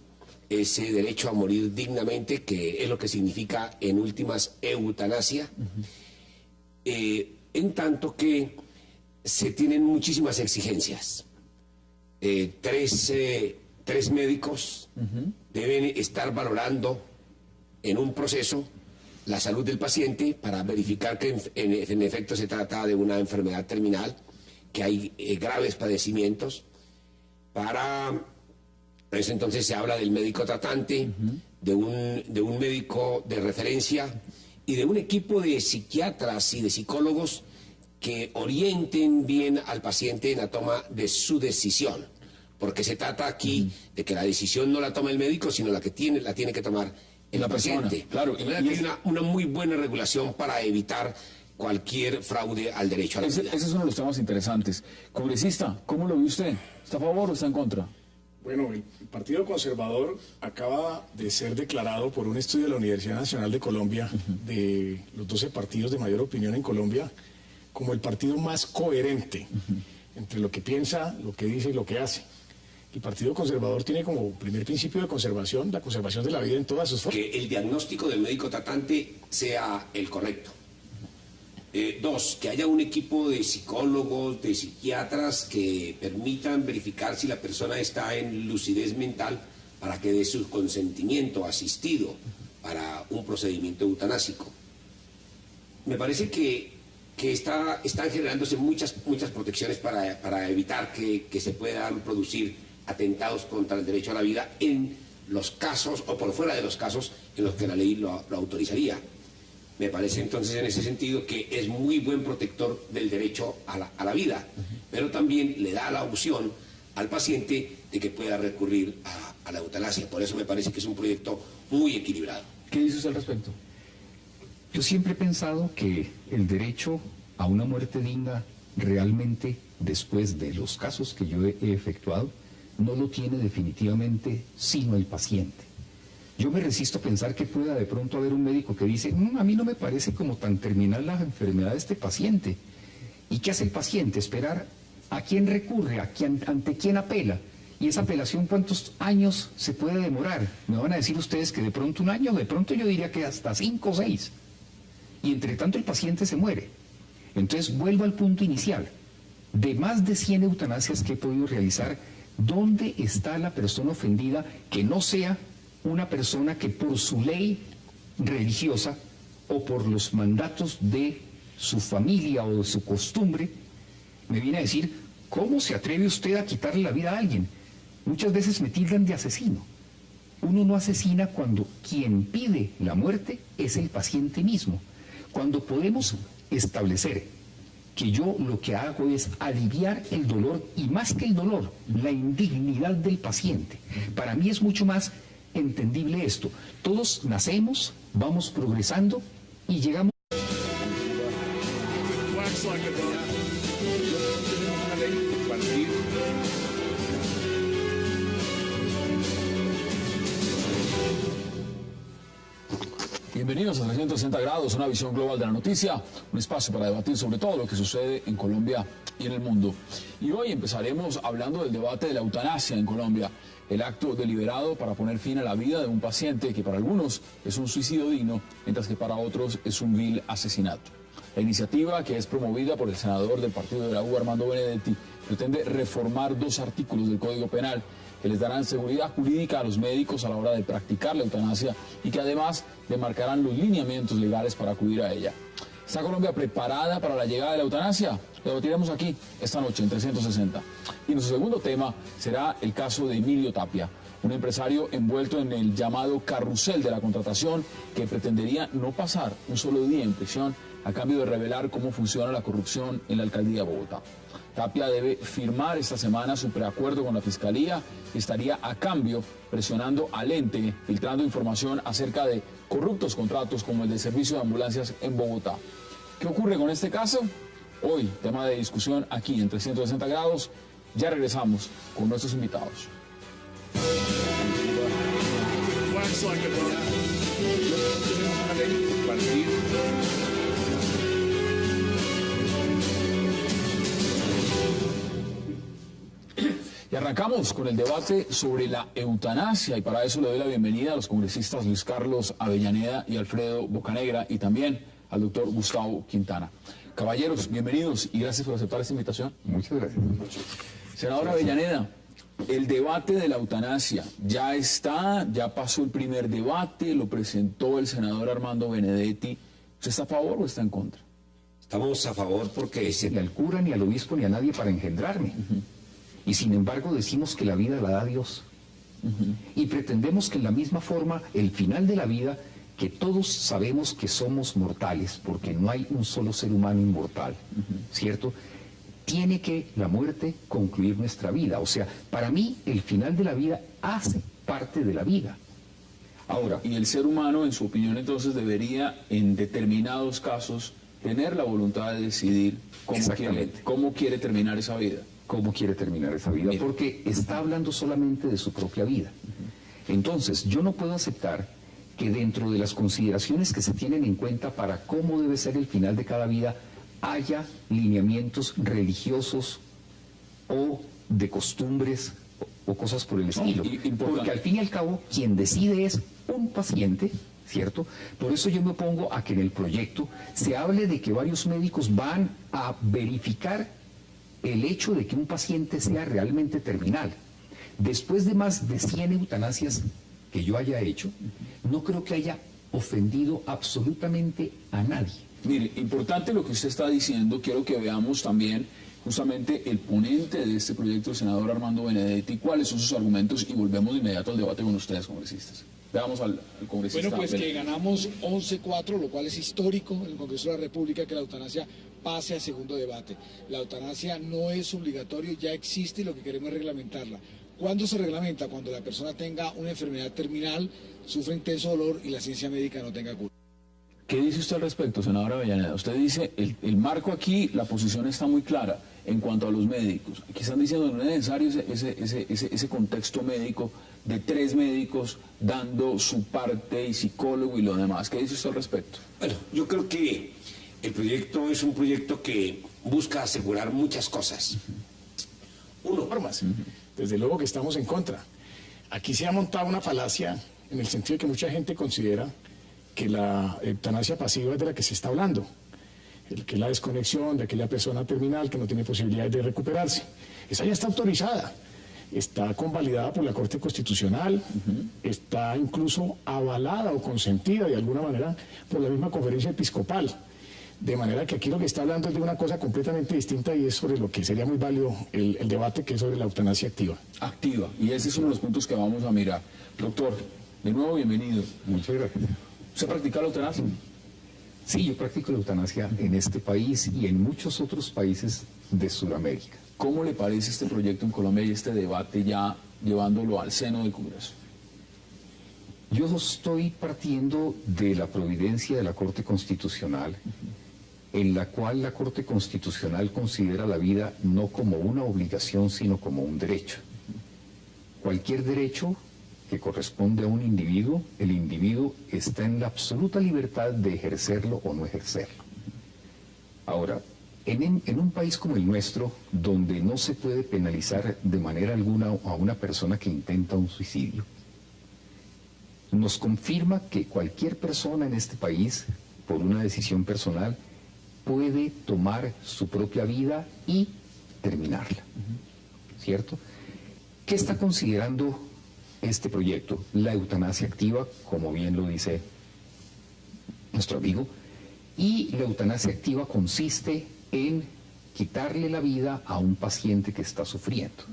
ese derecho a morir dignamente, que es lo que significa en últimas eutanasia, en tanto que se tienen muchísimas exigencias. Tres médicos deben estar valorando en un proceso la salud del paciente para verificar que en efecto se trata de una enfermedad terminal, que hay graves padecimientos, para eso entonces se habla del médico tratante, de un médico de referencia y de un equipo de psiquiatras y de psicólogos que orienten bien al paciente en la toma de su decisión. Porque se trata aquí de que la decisión no la toma el médico, sino la tiene que tomar el paciente. Claro, y hay una muy buena regulación para evitar cualquier fraude al derecho a la vida. Ese es uno de los temas interesantes. Congresista, ¿cómo lo ve usted? ¿Está a favor o está en contra? Bueno, el Partido Conservador acaba de ser declarado por un estudio de la Universidad Nacional de Colombia, de los 12 partidos de mayor opinión en Colombia, como el partido más coherente entre lo que piensa, lo que dice y lo que hace. El Partido Conservador tiene como primer principio de conservación la conservación de la vida en todas sus formas. Que el diagnóstico del médico tratante sea el correcto. Dos, que haya un equipo de psicólogos, de psiquiatras que permitan verificar si la persona está en lucidez mental para que dé su consentimiento asistido para un procedimiento eutanásico. Me parece que están generándose muchas protecciones para evitar que se puedan producir atentados contra el derecho a la vida en los casos o por fuera de los casos en los que la ley lo autorizaría. Me parece entonces en ese sentido que es muy buen protector del derecho a la vida, pero también le da la opción al paciente de que pueda recurrir a la eutanasia. Por eso me parece que es un proyecto muy equilibrado. ¿Qué dice usted al respecto? Yo siempre he pensado que el derecho a una muerte digna realmente, después de los casos que yo he efectuado, no lo tiene definitivamente sino el paciente. Yo me resisto a pensar que pueda de pronto haber un médico que dice, a mí no me parece como tan terminal la enfermedad de este paciente. ¿Y qué hace el paciente? Esperar a quién recurre, ante quién apela. Y esa apelación, ¿cuántos años se puede demorar? Me van a decir ustedes que de pronto un año, de pronto yo diría que hasta 5 o 6. Y entre tanto el paciente se muere. Entonces vuelvo al punto inicial. De más de 100 eutanasias que he podido realizar, ¿dónde está la persona ofendida que no sea una persona que por su ley religiosa o por los mandatos de su familia o de su costumbre me viene a decir, ¿cómo se atreve usted a quitarle la vida a alguien? Muchas veces me tildan de asesino. Uno no asesina cuando quien pide la muerte es el paciente mismo. Cuando podemos establecer que yo lo que hago es aliviar el dolor, y más que el dolor, la indignidad del paciente. Para mí es mucho más entendible esto. Todos nacemos, vamos progresando y llegamos. Bienvenidos a 360 grados, una visión global de la noticia, un espacio para debatir sobre todo lo que sucede en Colombia y en el mundo. Y hoy empezaremos hablando del debate de la eutanasia en Colombia, el acto deliberado para poner fin a la vida de un paciente que para algunos es un suicidio digno, mientras que para otros es un vil asesinato. La iniciativa, que es promovida por el senador del partido de la U, Armando Benedetti, pretende reformar 2 artículos del Código Penal que les darán seguridad jurídica a los médicos a la hora de practicar la eutanasia y que además demarcarán los lineamientos legales para acudir a ella. ¿Está Colombia preparada para la llegada de la eutanasia? Lo debatiremos aquí esta noche en 360. Y nuestro segundo tema será el caso de Emilio Tapia, un empresario envuelto en el llamado carrusel de la contratación que pretendería no pasar un solo día en prisión a cambio de revelar cómo funciona la corrupción en la alcaldía de Bogotá. Tapia debe firmar esta semana su preacuerdo con la Fiscalía y estaría a cambio presionando al ente, filtrando información acerca de corruptos contratos como el de servicio de ambulancias en Bogotá. ¿Qué ocurre con este caso? Hoy, tema de discusión aquí en 360 grados. Ya regresamos con nuestros invitados. Y arrancamos con el debate sobre la eutanasia, y para eso le doy la bienvenida a los congresistas Luis Carlos Avellaneda y Alfredo Bocanegra, y también al doctor Gustavo Quintana. Caballeros, bienvenidos y gracias por aceptar esta invitación. Muchas gracias. Senador Avellaneda, el debate de la eutanasia ya está, ya pasó el primer debate, lo presentó el senador Armando Benedetti. ¿Usted está a favor o está en contra? Estamos a favor porque Ni al cura, ni al obispo, ni a nadie para engendrarme. Y sin embargo decimos que la vida la da Dios. Y pretendemos que en la misma forma, el final de la vida, que todos sabemos que somos mortales, porque no hay un solo ser humano inmortal, ¿cierto? Tiene que la muerte concluir nuestra vida. O sea, para mí, el final de la vida hace parte de la vida. Ahora, y el ser humano, en su opinión, entonces debería, en determinados casos, tener la voluntad de decidir cómo quiere terminar esa vida. ¿Cómo quiere terminar esa vida? Mira. Porque está hablando solamente de su propia vida. Entonces, yo no puedo aceptar que dentro de las consideraciones que se tienen en cuenta para cómo debe ser el final de cada vida, haya lineamientos religiosos o de costumbres o cosas por el estilo. Porque al fin y al cabo, quien decide es un paciente, ¿cierto? Por eso yo me opongo a que en el proyecto se hable de que varios médicos van a verificar el hecho de que un paciente sea realmente terminal. Después de más de 100 eutanasias que yo haya hecho, no creo que haya ofendido absolutamente a nadie. Mire, importante lo que usted está diciendo, quiero que veamos también justamente el ponente de este proyecto, el senador Armando Benedetti, cuáles son sus argumentos, y volvemos de inmediato al debate con ustedes, congresistas. Veamos al congresista. Bueno, pues que ganamos 11-4, lo cual es histórico en el Congreso de la República, que la eutanasia pase a segundo debate. La eutanasia no es obligatorio, ya existe, y lo que queremos es reglamentarla. ¿Cuándo se reglamenta? Cuando la persona tenga una enfermedad terminal, sufre intenso dolor y la ciencia médica no tenga cura. ¿Qué dice usted al respecto, senadora Avellaneda? Usted dice, el marco aquí, la posición está muy clara en cuanto a los médicos. Aquí están diciendo que no es necesario ese contexto médico de 3 médicos dando su parte y psicólogo y lo demás. ¿Qué dice usted al respecto? Bueno, yo creo que el proyecto es un proyecto que busca asegurar muchas cosas. Uno, formas. Desde luego que estamos en contra. Aquí se ha montado una falacia en el sentido de que mucha gente considera que la eutanasia pasiva es de la que se está hablando, que es la desconexión de aquella persona terminal que no tiene posibilidades de recuperarse. Esa ya está autorizada, está convalidada por la Corte Constitucional, está incluso avalada o consentida de alguna manera por la misma Conferencia Episcopal. De manera que aquí lo que está hablando es de una cosa completamente distinta, y es sobre lo que sería muy válido el debate, que es sobre la eutanasia activa. Activa, y ese es uno de los puntos que vamos a mirar. Doctor, de nuevo bienvenido. Muchas gracias. ¿Usted practica la eutanasia? Sí, yo practico la eutanasia en este país y en muchos otros países de Sudamérica. ¿Cómo le parece este proyecto en Colombia y este debate ya llevándolo al seno del Congreso? Yo estoy partiendo de la providencia de la Corte Constitucional, en la cual la Corte Constitucional considera la vida no como una obligación, sino como un derecho. Cualquier derecho que corresponde a un individuo, el individuo está en la absoluta libertad de ejercerlo o no ejercerlo. Ahora, en un país como el nuestro, donde no se puede penalizar de manera alguna a una persona que intenta un suicidio, nos confirma que cualquier persona en este país, por una decisión personal, puede tomar su propia vida y terminarla, ¿cierto? ¿Qué está considerando este proyecto? La eutanasia activa, como bien lo dice nuestro amigo, y la eutanasia activa consiste en quitarle la vida a un paciente que está sufriendo.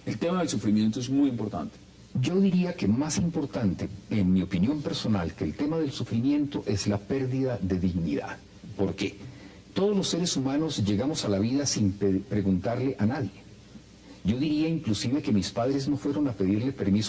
El tema del sufrimiento es muy importante. Yo diría que más importante, en mi opinión personal, que el tema del sufrimiento es la pérdida de dignidad. ¿Por qué? Todos los seres humanos llegamos a la vida sin preguntarle a nadie. Yo diría inclusive que mis padres no fueron a pedirle permiso